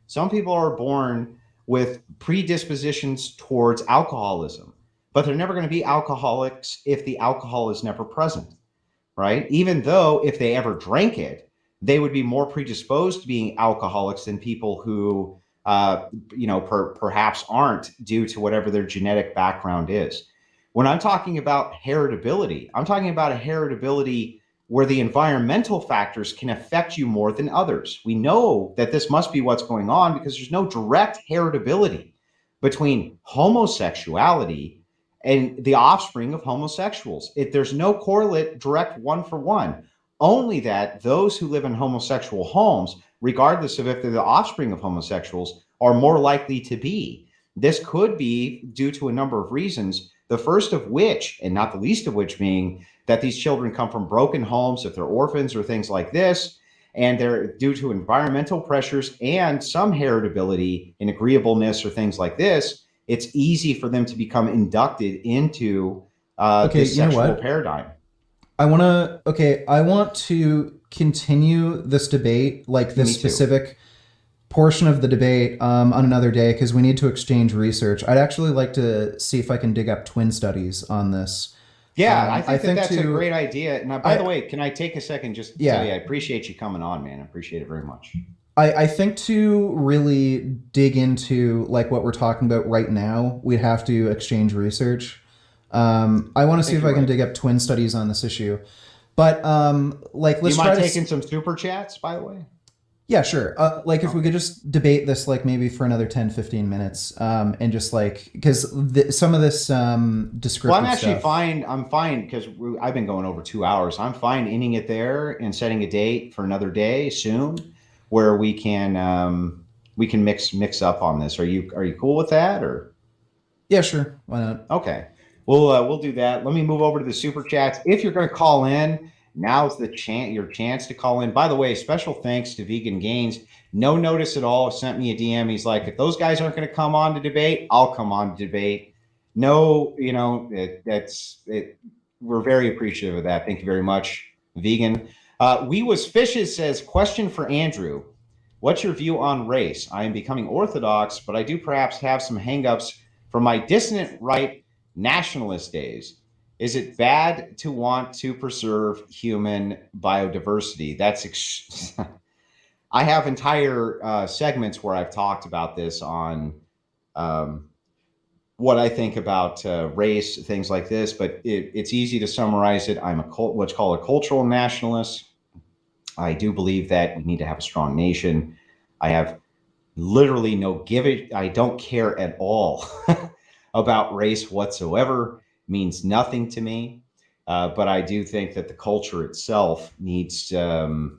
Some people are born with predispositions towards alcoholism, but they're never going to be alcoholics if the alcohol is never present, right? Even though if they ever drank it, they would be more predisposed to being alcoholics than people who perhaps aren't, due to whatever their genetic background is. When I'm talking about heritability, I'm talking about a heritability where the environmental factors can affect you more than others. We know that this must be what's going on because there's no direct heritability between homosexuality and the offspring of homosexuals. There's no correlate direct one for one. Only that those who live in homosexual homes, regardless of if they're the offspring of homosexuals, are more likely to be. This could be due to a number of reasons, the first of which, and not the least of which, being that these children come from broken homes, if they're orphans or things like this, and they're due to environmental pressures and some heritability and agreeableness or things like this. It's easy for them to become inducted into this sexual paradigm. I want to continue this debate, like this specific portion of the debate, on another day, because we need to exchange research. I'd actually like to see if I can dig up twin studies on this. Yeah, I think that's a great idea. And by the way, can I take a second just to tell you, I appreciate you coming on, man. I appreciate it very much. I think to really dig into like what we're talking about right now, we'd have to exchange research. I want to see if I can dig up twin studies on this issue. But let's try. You mind taking some super chats, by the way? Yeah, sure. If we could just debate this, like maybe for another 10, 15 minutes, and just because some of this descriptive Well, I'm actually stuff, fine. I'm fine because I've been going over 2 hours. I'm fine ending it there and setting a date for another day soon, where we can mix up on this. Are you cool with that, or? Yeah, sure. Why not? Okay. we'll do that. Let me move over to the super chats. If you're going to call in, now's the your chance to call in. By the way, special thanks to Vegan Gains. No notice at all. Sent me a DM. He's like, if those guys aren't going to come on to debate, I'll come on to debate. No, that's it. We're very appreciative of that. Thank you very much, Vegan. We Was Fishes says, question for Andrew. What's your view on race? I am becoming orthodox, but I do perhaps have some hangups from my dissonant right nationalist days. Is it bad to want to preserve human biodiversity? I have entire segments where I've talked about this on what I think about race, things like this, but it's easy to summarize it. I'm what's called a cultural nationalist. I do believe that we need to have a strong nation. I have literally I don't care at all about race whatsoever. It means nothing to me. But I do think that the culture itself needs to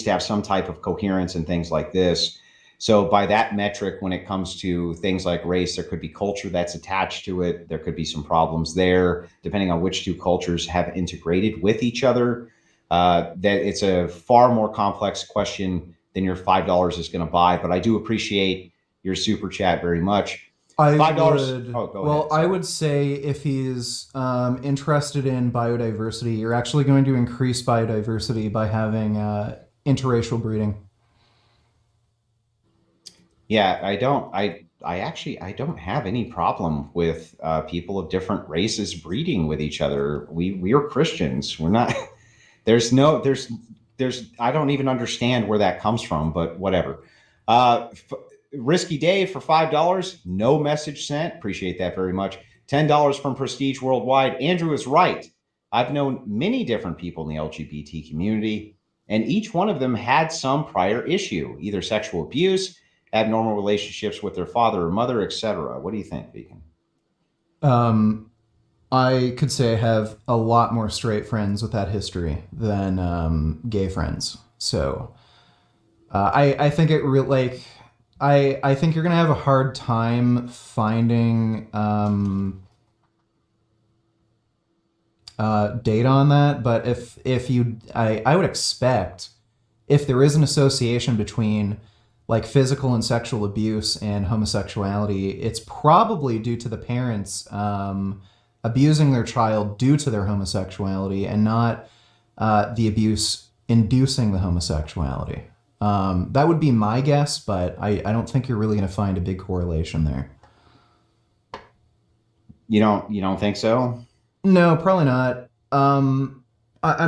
have some type of coherence and things like this. So by that metric, when it comes to things like race, there could be culture that's attached to it. There could be some problems there, depending on which two cultures have integrated with each other. That it's a far more complex question than your $5 is going to buy. But I do appreciate your super chat very much. $5. Well, I would say if he's interested in biodiversity, you're actually going to increase biodiversity by having interracial breeding. Yeah, I don't have any problem with people of different races breeding with each other. We are Christians. We're not. There's I don't even understand where that comes from, but whatever. Risky Dave for $5. No message sent. Appreciate that very much. $10 from Prestige Worldwide. Andrew is right. I've known many different people in the LGBT community, and each one of them had some prior issue, either sexual abuse, abnormal relationships with their father or mother, etc. What do you think, Vegan? I could say I have a lot more straight friends with that history than gay friends. So I think I think you're gonna have a hard time finding data on that. But if you, I would expect if there is an association between like physical and sexual abuse and homosexuality, it's probably due to the parents abusing their child due to their homosexuality and not the abuse inducing the homosexuality. That would be my guess, but I don't think you're really going to find a big correlation there. You don't think so? No, probably not. I'm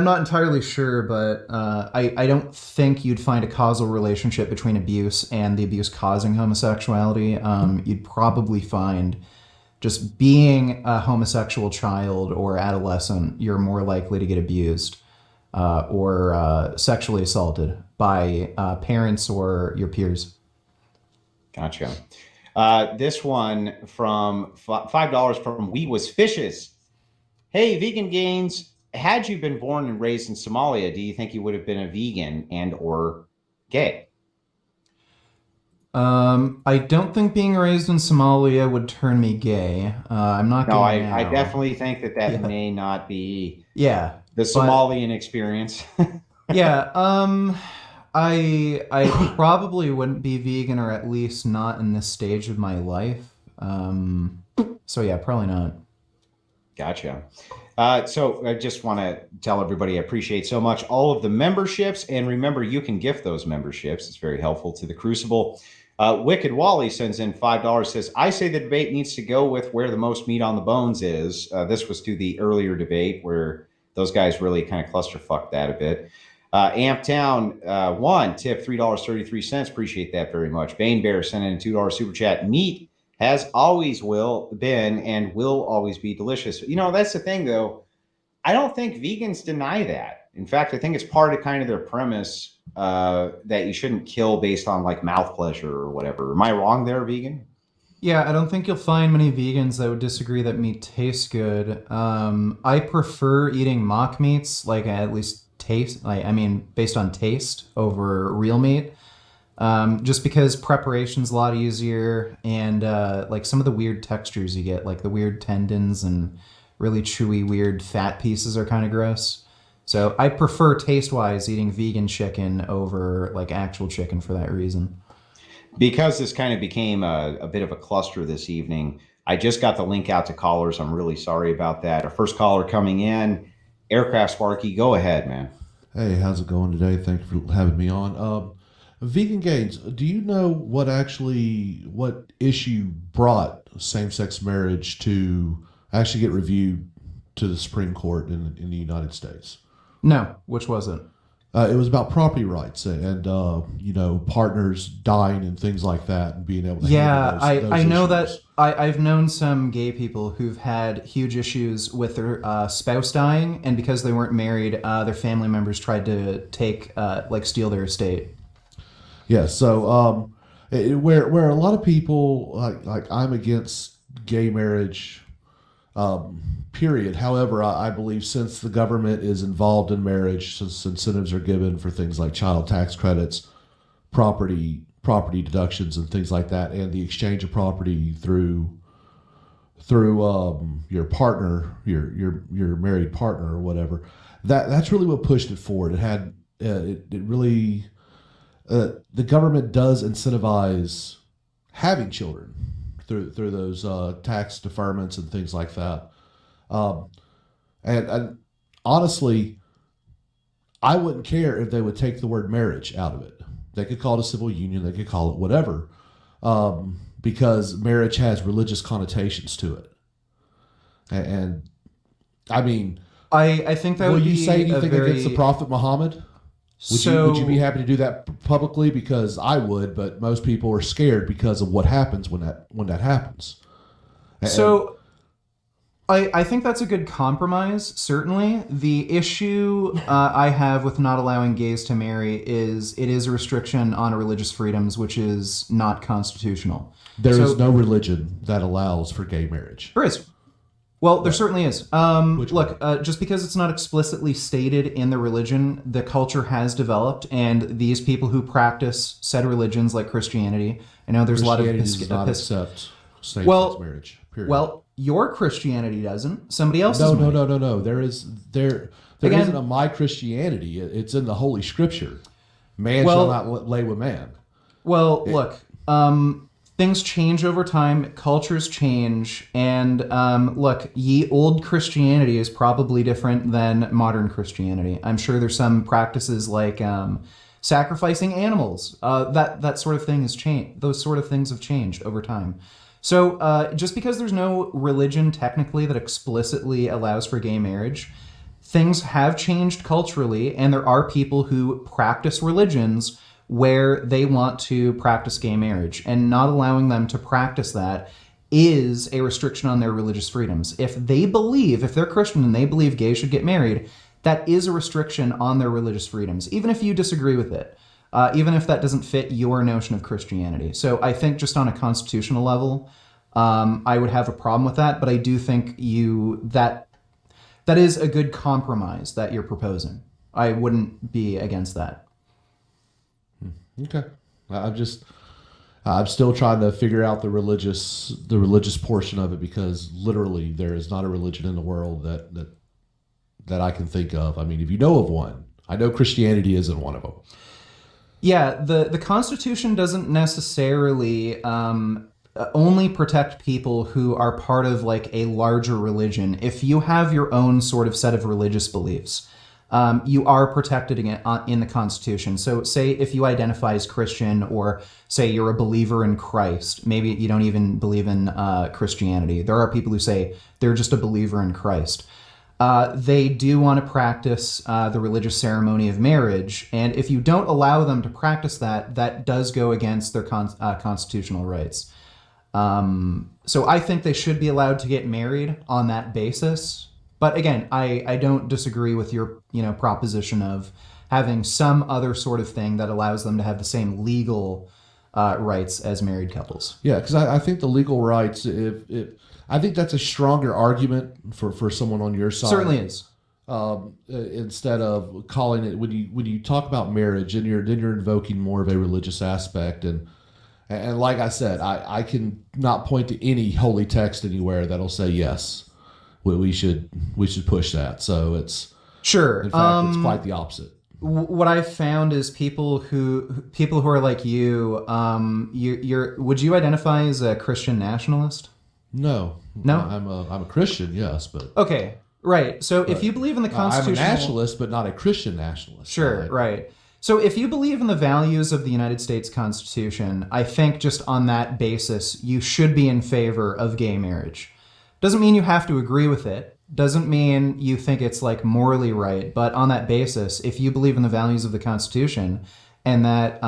not entirely sure, but I don't think you'd find a causal relationship between abuse and the abuse causing homosexuality. You'd probably find just being a homosexual child or adolescent, you're more likely to get abused or sexually assaulted by parents or your peers. Gotcha. This one from $5 from We Was Fishes. Hey, Vegan Gains. Had you been born and raised in Somalia, do you think you would have been a vegan and or gay? I don't think being raised in Somalia would turn me gay. I'm not gay now. I definitely think that may not be the Somalian experience. Yeah. I probably wouldn't be vegan, or at least not in this stage of my life. So yeah, probably not. Gotcha. So I just want to tell everybody I appreciate so much all of the memberships. And remember, you can gift those memberships. It's very helpful to the Crucible. Wicked Wally sends in $5, says, I say the debate needs to go with where the most meat on the bones is. This was to the earlier debate where those guys really kind of clusterfucked that a bit. Amptown 1, tip $3.33. Appreciate that very much. Bane Bear sent in a $2 super chat. Meat has always been and will always be delicious. That's the thing, though. I don't think vegans deny that. In fact, I think it's part of kind of their premise that you shouldn't kill based on like mouth pleasure or whatever. Am I wrong there, vegan? Yeah, I don't think you'll find many vegans that would disagree that meat tastes good. I prefer eating mock meats, like at least taste, based on taste over real meat. Just because preparation's a lot easier, and like some of the weird textures you get, like the weird tendons and really chewy, weird, fat pieces are kind of gross. So I prefer taste-wise eating vegan chicken over like actual chicken for that reason. Because this kind of became a bit of a cluster this evening, I just got the link out to callers. I'm really sorry about that. Our first caller coming in, Aircraft Sparky, go ahead, man. Hey, how's it going today? Thank you for having me on. Vegan Gains, do you know what issue brought same-sex marriage to actually get reviewed to the Supreme Court in the United States? No, which was it? It was about property rights and partners dying and things like that, and being able to Yeah, handle those I know issues. that I've known some gay people who've had huge issues with their spouse dying, and because they weren't married, their family members tried to steal their estate. Yeah, so where a lot of people like I'm against gay marriage, period. However, I believe since the government is involved in marriage, since incentives are given for things like child tax credits, property deductions, and things like that, and the exchange of property through your partner, your married partner or whatever, that's really what pushed it forward. It had it really. The government does incentivize having children through those tax deferments and things like that. And honestly, I wouldn't care if they would take the word marriage out of it. They could call it a civil union. They could call it whatever, because marriage has religious connotations to it. And I mean, I think that will would you be say anything a very, against the Prophet Muhammad? Would you be happy to do that publicly? Because I would, but most people are scared because of what happens when that happens. So I think that's a good compromise, certainly. The issue I have with not allowing gays to marry is it is a restriction on religious freedoms, which is not constitutional. There is no religion that allows for gay marriage. There is. Well, there certainly is. Which Look, just because it's not explicitly stated in the religion, the culture has developed, and these people who practice said religions like Christianity, I know there's a lot of Christianity does not accept same-sex Well, marriage. Period. Well, your Christianity doesn't. Somebody else's no, might. no. There Again- isn't a my Christianity. It's in the Holy Scripture. Man Well- shall not lay with man. Well, look, things change over time, cultures change, and look, ye old Christianity is probably different than modern Christianity. I'm sure there's some practices like sacrificing animals. That sort of thing has changed. Those sort of things have changed over time. So just because there's no religion technically that explicitly allows for gay marriage, things have changed culturally, and there are people who practice religions where they want to practice gay marriage, and not allowing them to practice that is a restriction on their religious freedoms. If they're Christian and they believe gays should get married, that is a restriction on their religious freedoms, even if you disagree with it, even if that doesn't fit your notion of Christianity. So I think just on a constitutional level, I would have a problem with that, but I do think that is a good compromise that you're proposing. I wouldn't be against that. Okay, I'm still trying to figure out the religious portion of it, because literally there is not a religion in the world that I can think of. I mean, if you know of one, I know Christianity isn't one of them. Yeah, the Constitution doesn't necessarily only protect people who are part of like a larger religion. If you have your own sort of set of religious beliefs, you are protected in the Constitution. So say if you identify as Christian, or say you're a believer in Christ, maybe you don't even believe in Christianity. There are people who say they're just a believer in Christ. They do want to practice the religious ceremony of marriage, and if you don't allow them to practice that, that does go against their constitutional rights. So I think they should be allowed to get married on that basis. But again, I don't disagree with your proposition of having some other sort of thing that allows them to have the same legal rights as married couples. Yeah, because I think the legal rights, I think that's a stronger argument for someone on your side. Certainly is. Instead of calling it, when you talk about marriage, then you're invoking more of a religious aspect, and like I said, I can not point to any holy text anywhere that'll say yes. we should push that. So it's Sure. in fact it's quite the opposite. What I've found is people who are like you, would you identify as a Christian nationalist? No, I'm a Christian, yes, but Okay, right. So if you believe in the I'm a constitutional, nationalist, but not a Christian nationalist. sure, right. So if you believe in the values of the United States Constitution, I think just on that basis, you should be in favor of gay marriage. Doesn't mean you have to agree with it. Doesn't mean you think it's like morally right. But on that basis, if you believe in the values of the Constitution and that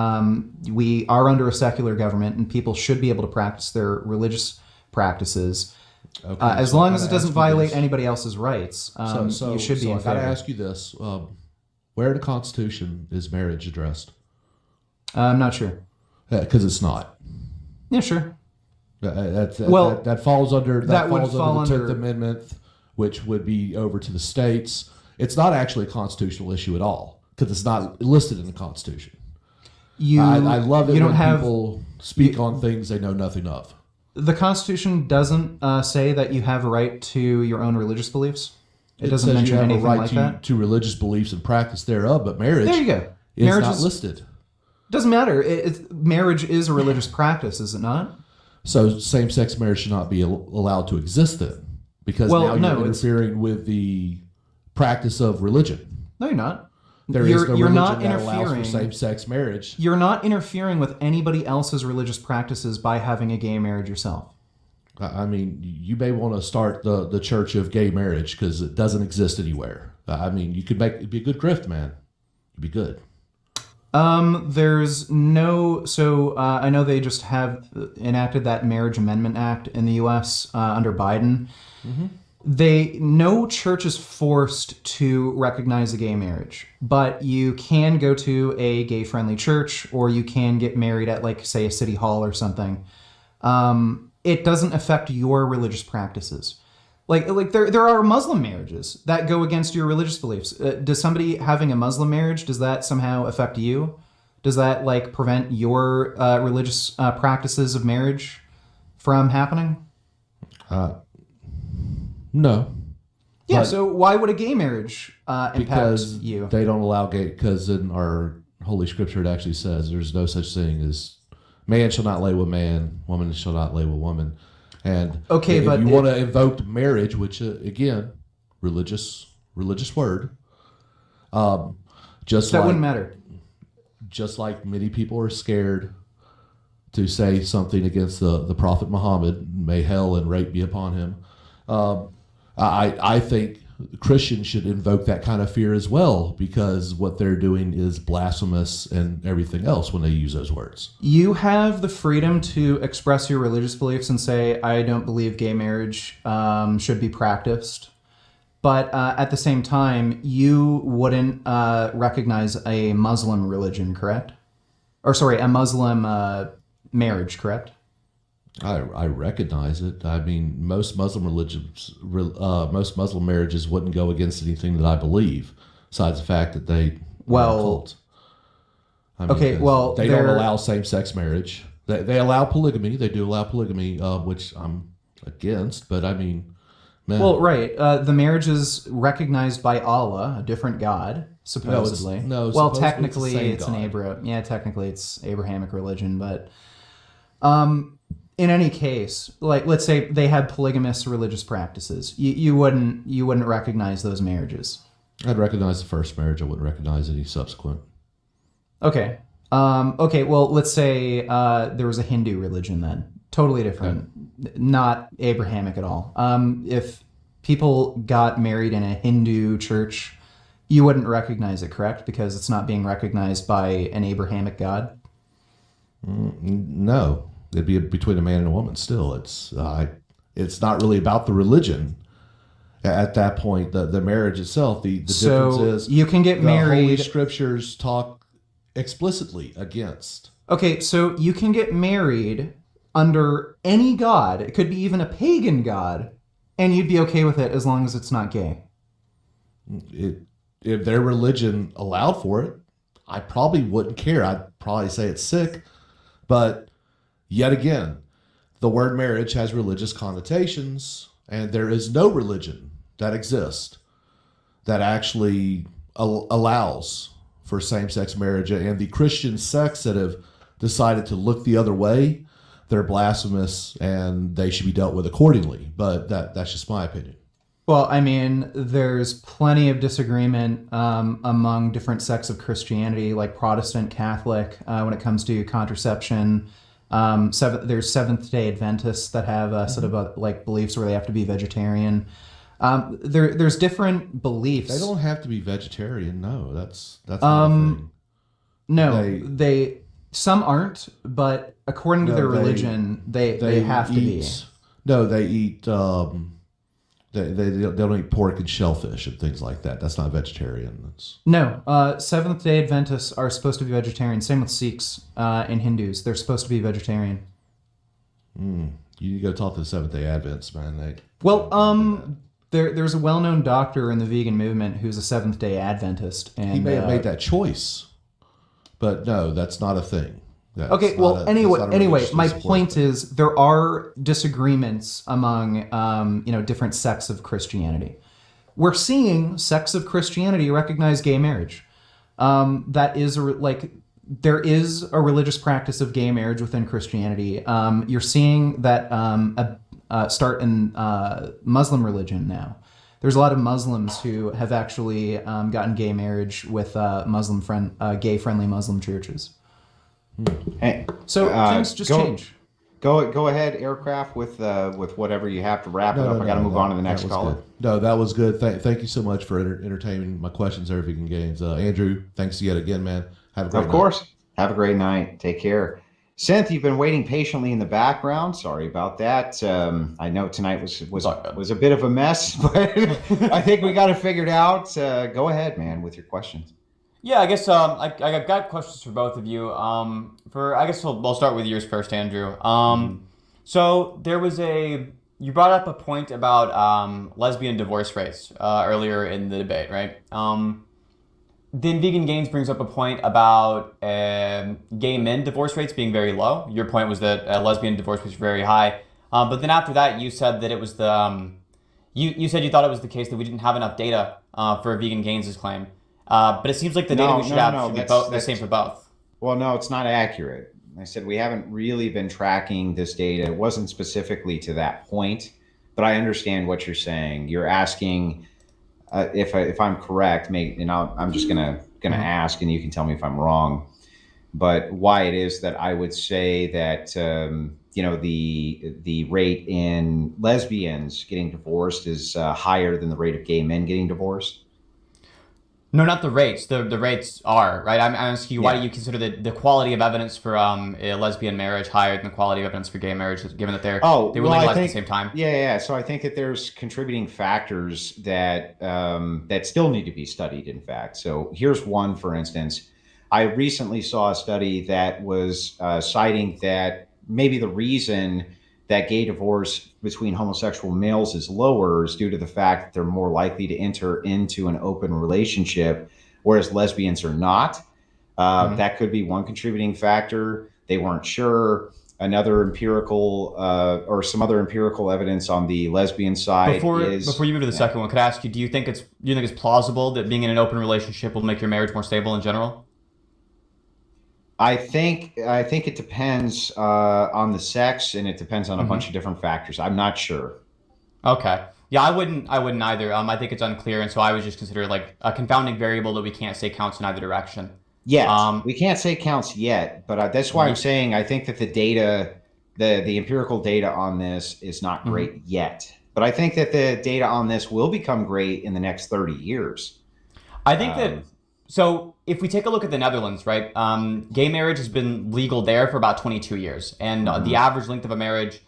we are under a secular government and people should be able to practice their religious practices, as long as it doesn't violate anybody else's rights, you should be in I got to favor. ask you this: where in the Constitution is marriage addressed? I'm not sure. Because it's not. Yeah, sure. That falls under that would falls fall under the under- 10th Amendment, which would be over to the states. It's not actually a constitutional issue at all because it's not listed in the Constitution. I love it you don't when have people speak on things they know nothing of. the Constitution doesn't say that you have a right to your own religious beliefs. It doesn't says mention you have anything a right like to, that. to religious beliefs and practice thereof, but marriage There you go. is Marriage not listed. doesn't matter. Marriage is a religious practice, is it not? So same-sex marriage should not be allowed to exist then, because Well, now you're no, it's- interfering with the practice of religion. No, you're not. There is you're, no you're religion not that allows for interfering. same-sex marriage. You're not interfering with anybody else's religious practices by having a gay marriage yourself. I mean, you may want to start the church of gay marriage because it doesn't exist anywhere. I mean, you could it'd be a good grift, man. It'd be good. There's no. So I know they just have enacted that Marriage Amendment Act in the U.S. Under Biden. No church is forced to recognize a gay marriage, but you can go to a gay-friendly church, or you can get married at, like, say, a city hall or something. It doesn't affect your religious practices. Like there are Muslim marriages that go against your religious beliefs. Does somebody having a Muslim marriage, does that somehow affect you? Does that like prevent your religious practices of marriage from happening? No, Yeah. But- So why would a gay marriage impact because you? they don't allow gay. Because in our Holy Scripture, it actually says there's no such thing as man shall not lay with man, woman shall not lay with woman. And Okay, if but you want to invoke marriage, which again, religious word, just That like wouldn't matter. just like many people are scared to say something against the Prophet Muhammad, may hell and rape be upon him. I think Christians should invoke that kind of fear as well, because what they're doing is blasphemous and everything else when they use those words. You have the freedom to express your religious beliefs and say, I don't believe gay marriage should be practiced. But at the same time, you wouldn't recognize a Muslim religion, correct? Or sorry, a Muslim marriage, correct? I recognize it. I mean, most Muslim most Muslim marriages wouldn't go against anything that I believe, besides the fact that they are a cult. I mean, okay, well, they don't allow same-sex marriage. They allow polygamy. They do allow polygamy, which I'm against. But I mean, man, Well, right. The marriage is recognized by Allah, a different God, supposedly. no, well, supposedly technically, it's the same God. technically it's Abrahamic religion, but in any case, like let's say they had polygamous religious practices, you wouldn't recognize those marriages. I'd recognize the first marriage. I wouldn't recognize any subsequent. Okay. Okay. Well, let's say there was a Hindu religion then, totally different, not Abrahamic at all. If people got married in a Hindu church, you wouldn't recognize it, correct? Because it's not being recognized by an Abrahamic God. No, it'd be between a man and a woman. Still, it's not really about the religion. At that point, the marriage itself, the difference is you can get the Holy married. Scriptures talk explicitly against. Okay, so you can get married under any god. It could be even a pagan god, and you'd be okay with it as long as it's not gay. If their religion allowed for it, I probably wouldn't care. I'd probably say it's sick. But yet again, the word marriage has religious connotations, and there is no religion that exists that actually allows for same-sex marriage. And the Christian sects that have decided to look the other way, they're blasphemous and they should be dealt with accordingly. But that's just my opinion. Well, I mean, there's plenty of disagreement among different sects of Christianity, like Protestant, Catholic, when it comes to contraception. There's Seventh-day Adventists that have sort of like beliefs where they have to be vegetarian. There's different beliefs. They don't have to be vegetarian. No, that's not a thing. No, some aren't, but according to their religion, they have to be. No, they eat. They don't eat pork and shellfish and things like that. That's not vegetarian. No, Seventh-day Adventists are supposed to be vegetarian. Same with Sikhs and Hindus. They're supposed to be vegetarian. You need to go talk to the Seventh-day Adventists, man. There's a well-known doctor in the vegan movement who's a Seventh-day Adventist, and he may have made that choice, but no, that's not a thing. Okay, well, anyway, my point is there are disagreements among different sects of Christianity. We're seeing sects of Christianity recognize gay marriage. That is there is a religious practice of gay marriage within Christianity. You're seeing that start in Muslim religion now. There's a lot of Muslims who have actually gotten gay marriage with gay-friendly Muslim churches. Hey, so things just change. Go ahead, Aircraft, with whatever you have to wrap it up. I got to move on to the next caller. No, that was good. Thank you so much for entertaining my questions there, Vegan Gains. Andrew, thanks yet again, man. Have a great night. Of course. Have a great night. Take care. Synth, you've been waiting patiently in the background. Sorry about that. I know tonight was a bit of a mess, but I think we got it figured out. Go ahead, man, with your questions. Yeah, I guess I got questions for both of you. I guess we'll start with yours first, Andrew. So there was you brought up a point about lesbian divorce rates earlier in the debate, right? Then Vegan Gains brings up a point about gay men divorce rates being very low. Your point was that lesbian divorce rates were very high. But then after that, you said that it was you said you thought it was the case that we didn't have enough data for Vegan Gains' claim. But it seems like the data we should have should be the same for both. Well, no, it's not accurate. I said we haven't really been tracking this data. It wasn't specifically to that point, but I understand what you're saying. You're asking if I'm correct, I'm just gonna ask, and you can tell me if I'm wrong. But why it is that I would say that the rate in lesbians getting divorced is higher than the rate of gay men getting divorced. No, not the rates. The rates are, right? I'm asking you, why do you consider the quality of evidence for a lesbian marriage higher than the quality of evidence for gay marriage, given that they were legalized at the same time? Yeah. So I think that there's contributing factors that still need to be studied, in fact. So here's one, for instance. I recently saw a study that was citing that maybe the reason that gay divorce between homosexual males is lower is due to the fact that they're more likely to enter into an open relationship, whereas lesbians are not. That could be one contributing factor. They weren't sure. Another empirical or some other empirical evidence on the lesbian side before you move to the second one, could I ask you, do you think it's plausible that being in an open relationship will make your marriage more stable in general? I think it depends on the sex, and it depends on a bunch of different factors. I'm not sure. Okay. Yeah, I wouldn't either. I think it's unclear, and so I would just consider it like a confounding variable that we can't say counts in either direction. Yet. We can't say counts yet, but that's why I'm saying I think that the data, the empirical data on this is not great yet. But I think that the data on this will become great in the next 30 years. I think that... So if we take a look at the Netherlands, right, gay marriage has been legal there for about 22 years. And the average length of a marriage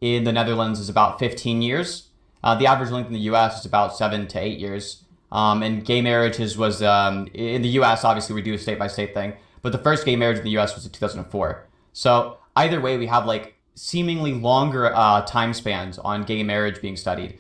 in the Netherlands is about 15 years. The average length in the U.S. is about 7 to 8 years. And gay marriage was in the U.S., obviously we do a state-by-state thing. But the first gay marriage in the U.S. was in 2004. So either way, we have like seemingly longer time spans on gay marriage being studied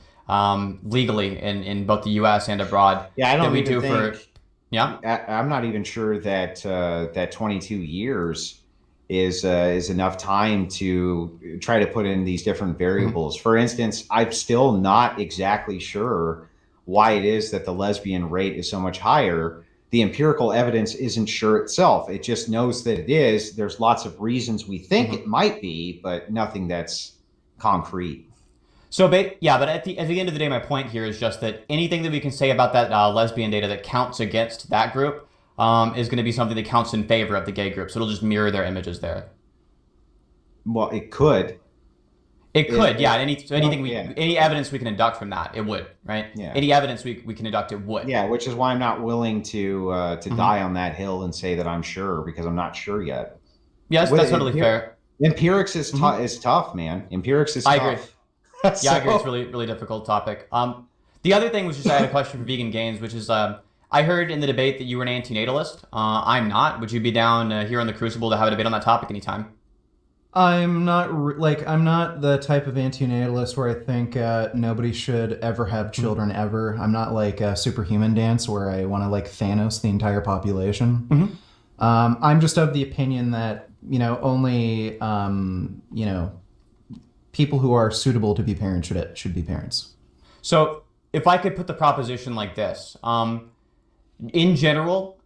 legally in both the U.S. and abroad. Yeah, I don't we even do think... Yeah, I'm not even sure that that 22 years is enough time to try to put in these different variables. For instance, I'm still not exactly sure why it is that the lesbian rate is so much higher. The empirical evidence isn't sure itself. It just knows that it is. There's lots of reasons we think it might be, but nothing that's concrete. So, yeah, but at the end of the day, my point here is just that anything that we can say about that lesbian data that counts against that group is going to be something that counts in favor of the gay group. So it'll just mirror their images there. Well, it could. It could, yeah. Yeah. Any evidence we can induct from that, it would, right? Yeah. Any evidence we can induct, it would. Yeah, which is why I'm not willing to die on that hill and say that I'm sure, because I'm not sure yet. Yeah, that's totally fair. Empirics is tough, man. Empirics is tough. I agree. Yeah, I agree. It's really, really difficult topic. The other thing was just I had a question for Vegan Gains, which is I heard in the debate that you were an antinatalist. I'm not. Would you be down here on the Crucible to have a debate on that topic anytime? I'm not I'm not the type of antinatalist where I think nobody should ever have children ever. I'm not like a Superhuman Dance where I want to like Thanos the entire population. I'm just of the opinion that only people who are suitable to be parents should be parents. So if I could put the proposition like this, in general,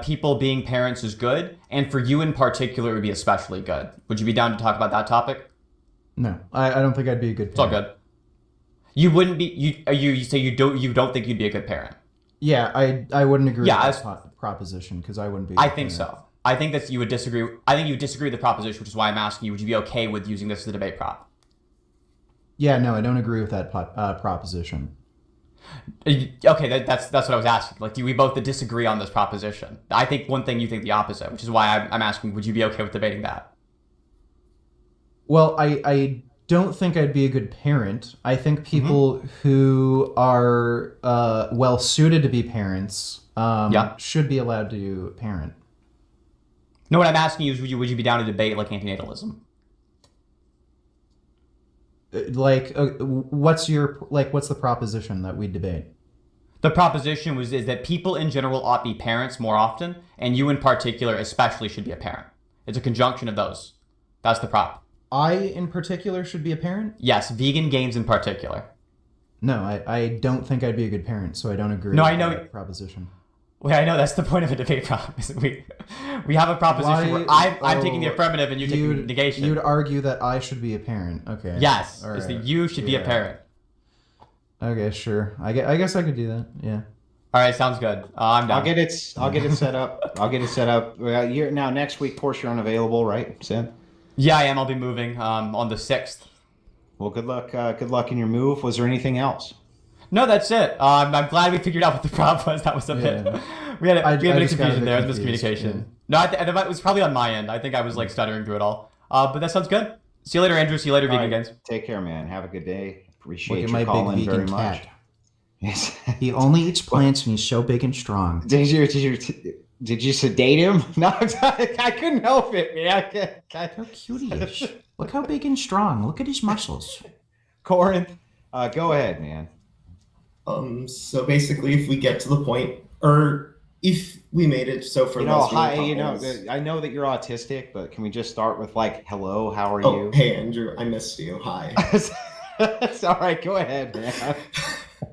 people being parents is good, and for you in particular, it would be especially good. Would you be down to talk about that topic? No, I don't think I'd be a good parent. It's all good. You wouldn't be. You say you don't think you'd be a good parent. Yeah, I wouldn't agree Yeah, with that proposition because I wouldn't be. I think so. I think that you would disagree. I think you would disagree with the proposition, which is why I'm asking you: would you be okay with using this as a debate prop? Yeah, no, I don't agree with that proposition. Okay, that's what I was asking. Like, do we both disagree on this proposition? I think one thing, you think the opposite, which is why I'm asking: would you be okay with debating that? Well, I don't think I'd be a good parent. I think people who are well suited to be parents should be allowed to parent. No, what I'm asking you is, would you be down to debate like antinatalism? What's the proposition that we debate? The proposition is that people in general ought to be parents more often, and you in particular especially should be a parent. It's a conjunction of those. That's the prop. I in particular should be a parent? Yes, Vegan Gains in particular. No, I don't think I'd be a good parent, so I don't agree with that proposition. Well, I know that's the point of a debate prop. We have a proposition where I'm taking the affirmative and you taking the negation. You'd argue that I should be a parent. Okay. Yes, it's that you should be a parent. Okay, sure. I guess I could do that. Yeah. All right, sounds good. I'm done. I'll get it set up. Now next week, of course, you're unavailable, right, Sid? Yeah, I am. I'll be moving on the 6th. Well, good luck. Good luck in your move. Was there anything else? No, that's it. I'm glad we figured out what the prop was. That was a bit. We had a bit of confusion there. It was miscommunication. Yeah. No, it was probably on my end. I think I was like stuttering through it all. But that sounds good. See you later, Andrew. See you later, Vegan Gains. Take care, man. Have a good day. Appreciate Look at you my calling big vegan very much. cat. Yes. He only eats plants and he's so big and strong. Did you sedate him? No, I couldn't help it, man. How cute he is. Look how big and strong. Look at his muscles. Corinth, go ahead, man. So basically, if we get to the point, or if we made it so for lesbian couples, I know that you're autistic, but can we just start with like, hello, how are you? Hey, Andrew, I missed you. Hi. It's all right. Go ahead, man.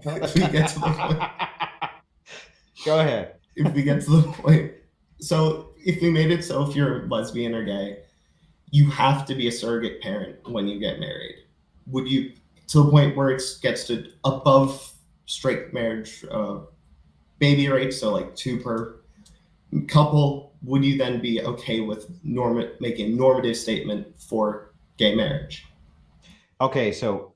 If we get to the point. Go ahead. If we get to the point. So if we made it so if you're lesbian or gay, you have to be a surrogate parent when you get married. Would you, to the point where it gets to above straight marriage baby rates, so like 2 per couple, would you then be okay with making a normative statement for gay marriage? Okay, so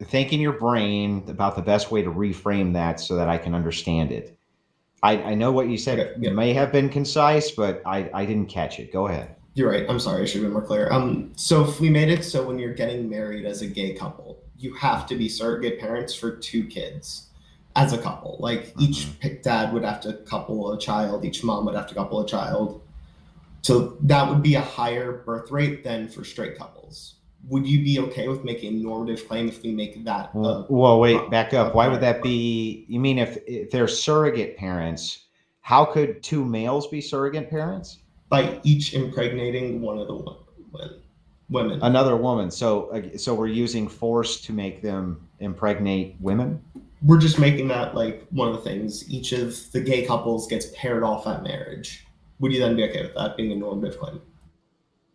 think in your brain about the best way to reframe that so that I can understand it. I know what you said. Okay, yeah. It may have been concise, but I didn't catch it. Go ahead. You're right. I'm sorry. I should have been more clear. So if we made it so when you're getting married as a gay couple, you have to be surrogate parents for 2 kids as a couple. Like each dad would have to couple a child, each mom would have to couple a child. So that would be a higher birth rate than for straight couples. Would you be okay with making a normative claim if we make that? Well, wait, back up. Why would that be? You mean if they're surrogate parents, how could 2 males be surrogate parents? by each impregnating one of the women. Another woman. So we're using force to make them impregnate women. We're just making that like one of the things. Each of the gay couples gets paired off at marriage. Would you then be okay with that being a normative claim?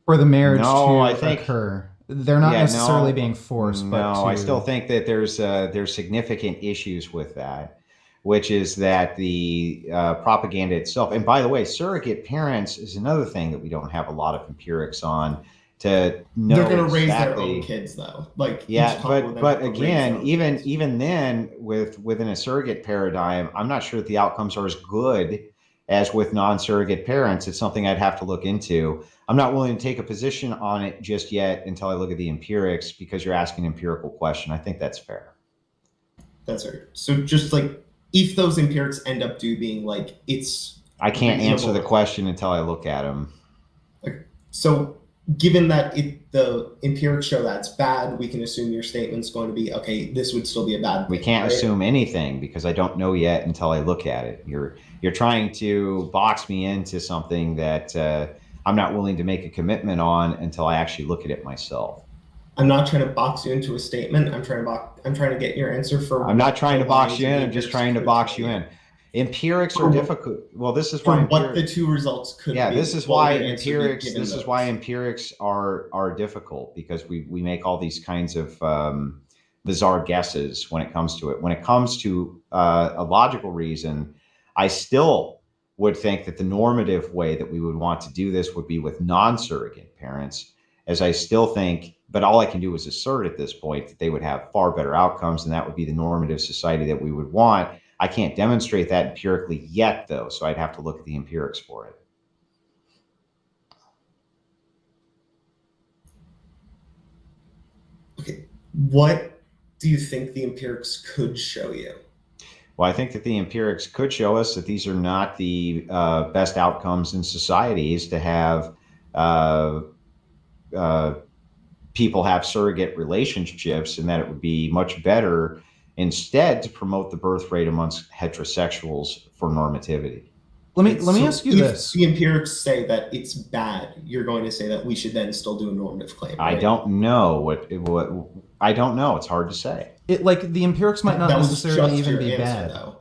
For the marriage No, to I think- occur. They're not Yeah, necessarily no. being forced, but No, to... I still think that there's significant issues with that, which is that the propaganda itself. And by the way, surrogate parents is another thing that we don't have a lot of empirics on to know. They're going to raise their exactly- own kids, though. Like Yeah, each couple would then but have to raise again, their own even kids. even then, within a surrogate paradigm, I'm not sure that the outcomes are as good as with non-surrogate parents. It's something I'd have to look into. I'm not willing to take a position on it just yet until I look at the empirics, because you're asking an empirical question. I think that's fair. That's right. So just like if those empirics end up being like it's I can't answer the reasonable. question until I look at them. So given that the empirics show that's bad, we can assume your statement's going to be okay. This would still be a bad. We thing, can't right? assume anything because I don't know yet until I look at it. You're trying to box me into something that I'm not willing to make a commitment on until I actually look at it myself. I'm not trying to box you into a statement. I'm trying to get your answer for. I'm not trying to the box lines you of in. the I'm just empirics trying to could box tell you in. Empirics are For- difficult. Well, this is For why what the two results could yeah, be. this is what why would your answer be empirics. given This is those? why empirics are difficult, because we make all these kinds of bizarre guesses when it comes to it. When it comes to a logical reason, I still would think that the normative way that we would want to do this would be with non-surrogate parents, as I still think. But all I can do is assert at this point that they would have far better outcomes, and that would be the normative society that we would want. I can't demonstrate that empirically yet, though, so I'd have to look at the empirics for it. Okay. What do you think the empirics could show you? Well, I think that the empirics could show us that these are not the best outcomes in societies to have people have surrogate relationships, and that it would be much better instead to promote the birth rate amongst heterosexuals for normativity. Let me So ask you if this. the empirics say that it's bad, you're going to say that we should then still do a normative claim. I right? don't know what I don't know. It's hard to say. It like the empirics might not That was necessarily just even your be answer, bad. though.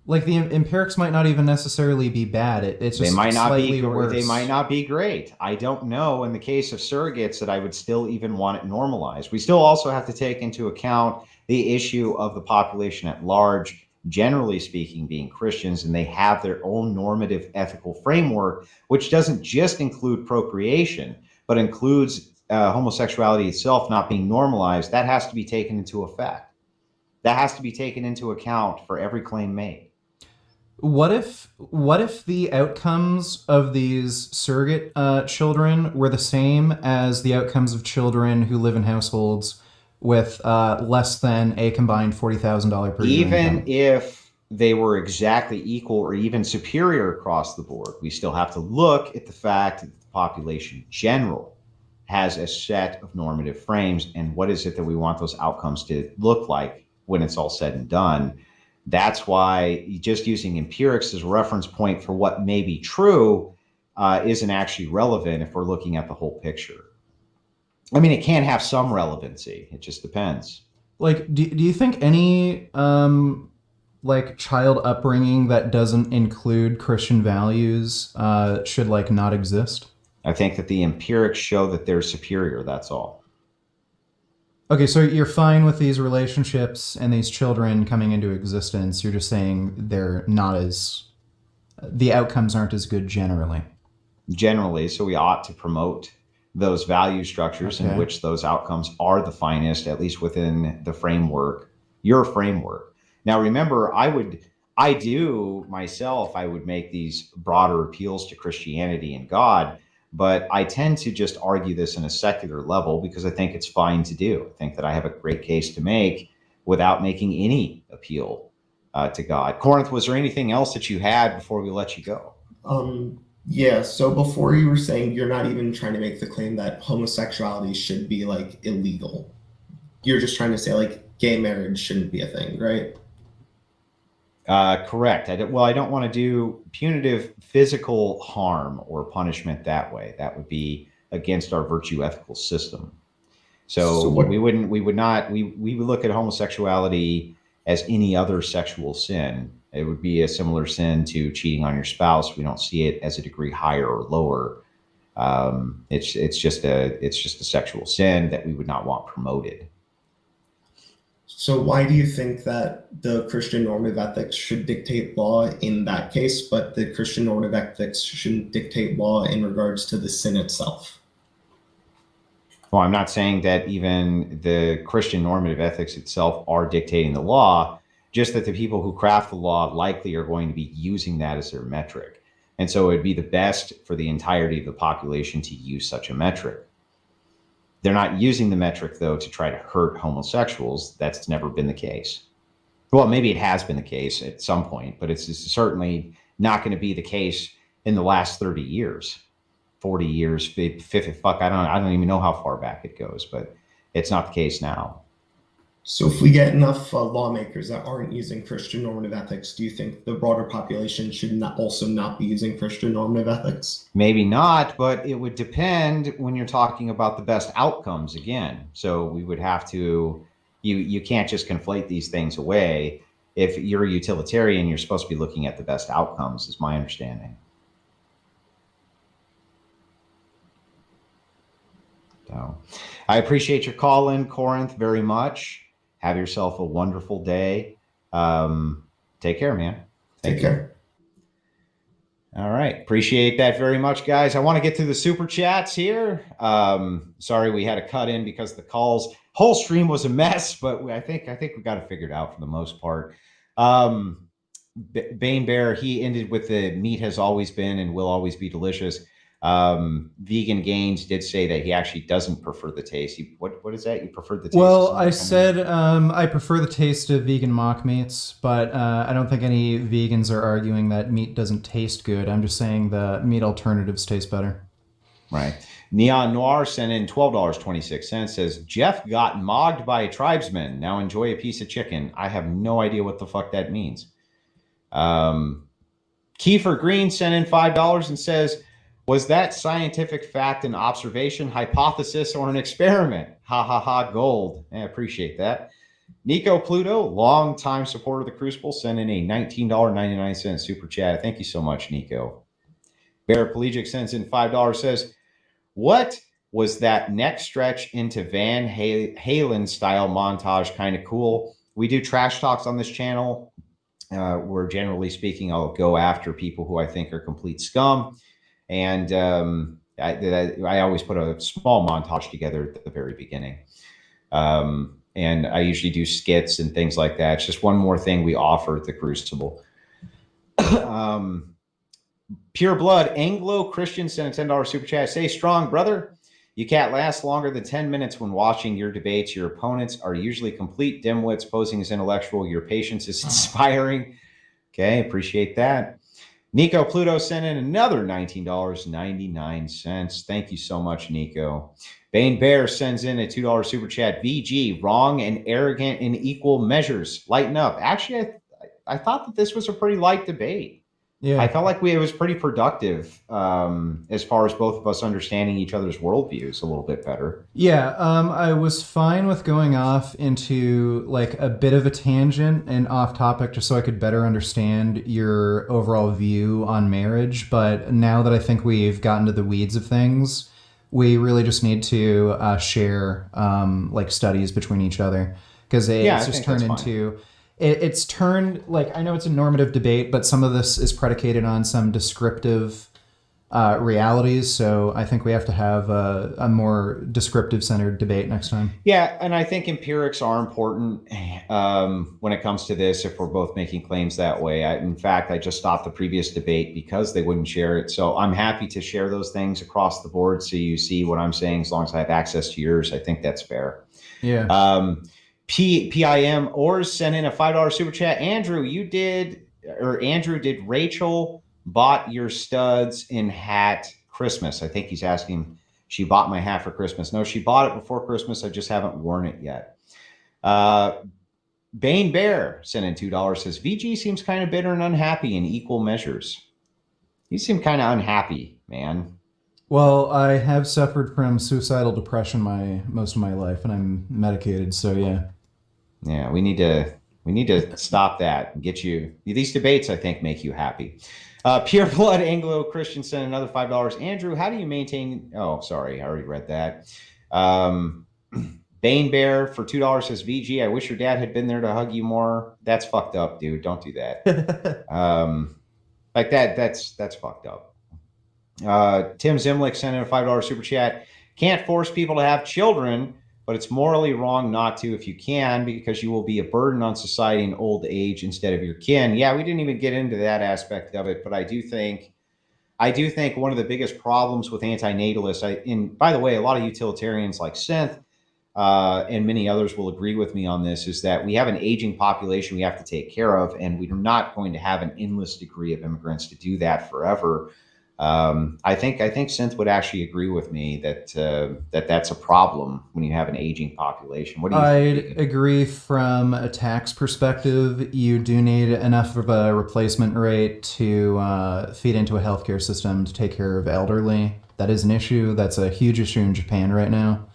Like the empirics might not even necessarily be bad. It's just They might not slightly be. worse. They might not be great. I don't know. In the case of surrogates, that I would still even want it normalized. We still also have to take into account the issue of the population at large, generally speaking, being Christians, and they have their own normative ethical framework, which doesn't just include procreation, but includes homosexuality itself not being normalized. That has to be taken into effect. That has to be taken into account for every claim made. What if the outcomes of these surrogate children were the same as the outcomes of children who live in households with less than a combined $40,000 per year Even income? if they were exactly equal or even superior across the board, we still have to look at the fact that the population in general has a set of normative frames, and what is it that we want those outcomes to look like when it's all said and done. That's why just using empirics as a reference point for what may be true isn't actually relevant if we're looking at the whole picture. I mean, it can have some relevancy. It just depends. Like, do you think any like child upbringing that doesn't include Christian values should like not exist? I think that the empirics show that they're superior. That's all. Okay, so you're fine with these relationships and these children coming into existence. You're just saying they're not as, the outcomes aren't as good generally. Generally, so we ought to promote those value structures in Okay. which those outcomes are the finest, at least within the framework, your framework. Now, remember, I would make these broader appeals to Christianity and God, but I tend to just argue this in a secular level because I think it's fine to do. I think that I have a great case to make without making any appeal to God. Corinth, was there anything else that you had before we let you go? Yeah, so before you were saying you're not even trying to make the claim that homosexuality should be like illegal. You're just trying to say like gay marriage shouldn't be a thing, right? Correct. I don't want to do punitive physical harm or punishment that way. That would be against our virtue ethical system. So we would look at homosexuality as any other sexual sin. It would be a similar sin to cheating on your spouse. We don't see it as a degree higher or lower. It's just a sexual sin that we would not want promoted. So why do you think that the Christian normative ethics should dictate law in that case, but the Christian normative ethics shouldn't dictate law in regards to the sin itself? Well, I'm not saying that even the Christian normative ethics itself are dictating the law, just that the people who craft the law likely are going to be using that as their metric. And so it would be the best for the entirety of the population to use such a metric. They're not using the metric, though, to try to hurt homosexuals. That's never been the case. Well, maybe it has been the case at some point, but it's certainly not going to be the case in the last 30 years, 40 years, 50, fuck, I don't even know how far back it goes, but it's not the case now. So if we get enough lawmakers that aren't using Christian normative ethics, do you think the broader population should not be using Christian normative ethics? Maybe not, but it would depend when you're talking about the best outcomes again. So we would have to, you can't just conflate these things away. If you're a utilitarian, you're supposed to be looking at the best outcomes, is my understanding. So I appreciate your call in, Corinth, very much. Have yourself a wonderful day. Take care, man. Take care. All right. Appreciate that very much, guys. I want to get through the super chats here. Sorry, we had to cut in because the whole stream was a mess, but I think we got it figured out for the most part. Bane Bear, he ended with the meat has always been and will always be delicious. Vegan Gains did say that he actually doesn't prefer the taste. What is that? You prefer the taste? Well, I said I prefer the taste of vegan mock meats, but I don't think any vegans are arguing that meat doesn't taste good. I'm just saying the meat alternatives taste better. Right. Neon Noir sent in $12.26. Says, Jeff got mogged by a tribesman. Now enjoy a piece of chicken. I have no idea what the fuck that means. Kiefer Green sent in $5 and says, was that scientific fact an observation, hypothesis, or an experiment? Ha ha ha, gold. I appreciate that. Nico Pluto, longtime supporter of the Crucible, sent in a $19.99 super chat. Thank you so much, Nico. Bear Pelagic sends in $5, says, what was that neck stretch into Van Halen style montage kind of cool? We do trash talks on this channel. Where generally speaking, I'll go after people who I think are complete scum. And I always put a small montage together at the very beginning. And I usually do skits and things like that. It's just one more thing we offer at the Crucible. Pure Blood, Anglo-Christian sent a $10 super chat. Stay strong, brother. You can't last longer than 10 minutes when watching your debates. Your opponents are usually complete dimwits posing as intellectual. Your patience is inspiring. Okay, appreciate that. Nico Pluto sent in another $19.99. Thank you so much, Nico. Bane Bear sends in a $2 super chat. VG, wrong and arrogant in equal measures. Lighten up. Actually, I thought that this was a pretty light debate. Yeah, I felt like it was pretty productive as far as both of us understanding each other's worldviews a little bit better. Yeah, I was fine with going off into like a bit of a tangent and off topic just so I could better understand your overall view on marriage. But now that I think we've gotten to the weeds of things, we really just need to share like studies between each other because it's just turned into... It's turned, like, I know it's a normative debate, but some of this is predicated on some descriptive realities. So I think we have to have a more descriptive-centered debate next time. Yeah, and I think empirics are important when it comes to this, if we're both making claims that way. In fact, I just stopped the previous debate because they wouldn't share it. So I'm happy to share those things across the board so you see what I'm saying as long as I have access to yours. I think that's fair. Yeah. PIM Ors sent in a $5 super chat. Andrew, did Rachel bought your studs in hat Christmas? I think he's asking, she bought my hat for Christmas. No, she bought it before Christmas. I just haven't worn it yet. Bane Bear sent in $2, says VG seems kind of bitter and unhappy in equal measures. You seem kind of unhappy, man. Well, I have suffered from suicidal depression most of my life, and I'm medicated. So yeah. Yeah, we need to stop that and get you. These debates, I think, make you happy. Pure Blood Anglo Christian sent another $5. Andrew, how do you maintain? Oh, sorry, I already read that. Bane Bear for $2 says VG. I wish your dad had been there to hug you more. That's fucked up, dude. Don't do that. Like that. That's fucked up. Tim Zimlick sent in a $5 super chat. Can't force people to have children, but it's morally wrong not to if you can, because you will be a burden on society in old age instead of your kin. Yeah, we didn't even get into that aspect of it, but I do think one of the biggest problems with antinatalists, and by the way, a lot of utilitarians like Synth and many others will agree with me on this, is that we have an aging population we have to take care of, and we're not going to have an endless degree of immigrants to do that forever. I think Synth would actually agree with me that that's a problem when you have an aging population. What do you think? I'd agree from a tax perspective. You do need enough of a replacement rate to feed into a healthcare system to take care of elderly. That is an issue. That's a huge issue in Japan right now.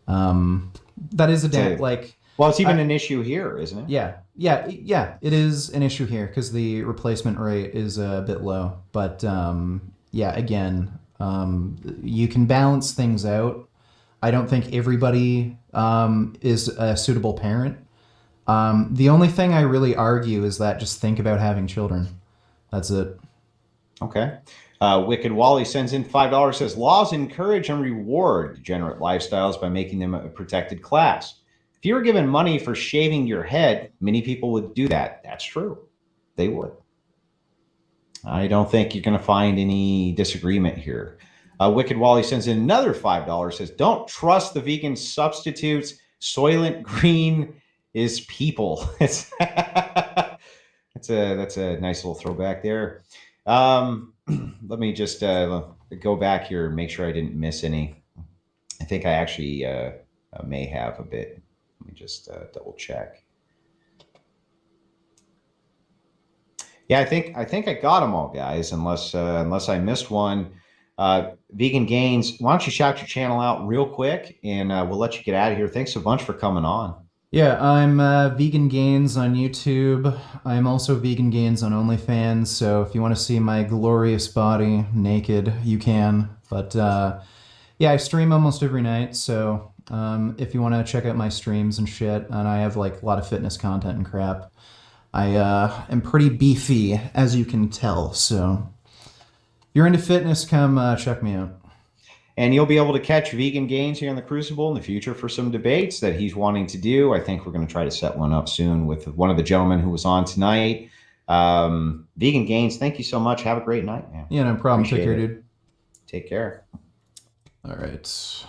That is Well, it's even an issue here, isn't it? Yeah. It is an issue here because the replacement rate is a bit low. But again, you can balance things out. I don't think everybody is a suitable parent. The only thing I really argue is that just think about having children. That's it. Okay. Wicked Wally sends in $5, says laws encourage and reward degenerate lifestyles by making them a protected class. If you were given money for shaving your head, many people would do that. That's true. They would. I don't think you're going to find any disagreement here. Wicked Wally sends in another $5, says, don't trust the vegan substitutes. Soylent Green is people. That's a nice little throwback there. Let me just go back here and make sure I didn't miss any. I think I actually may have a bit. Let me just double check. Yeah, I think I got them all, guys. Unless I missed one. Vegan Gains, why don't you shout your channel out real quick, and we'll let you get out of here. Thanks a bunch for coming on. Yeah, I'm Vegan Gains on YouTube. I'm also Vegan Gains on OnlyFans, so if you want to see my glorious body naked, you can. But I stream almost every night, so if you want to check out my streams and shit, and I have like a lot of fitness content and crap. I am pretty beefy, as you can tell, so if you're into fitness, come check me out. And you'll be able to catch Vegan Gains here in the Crucible in the future for some debates that he's wanting to do. I think we're going to try to set one up soon with one of the gentlemen who was on tonight. Vegan Gains, thank you so much. Have a great night, man. Yeah, no problem. Appreciate Take care, it. dude. Take care. All right.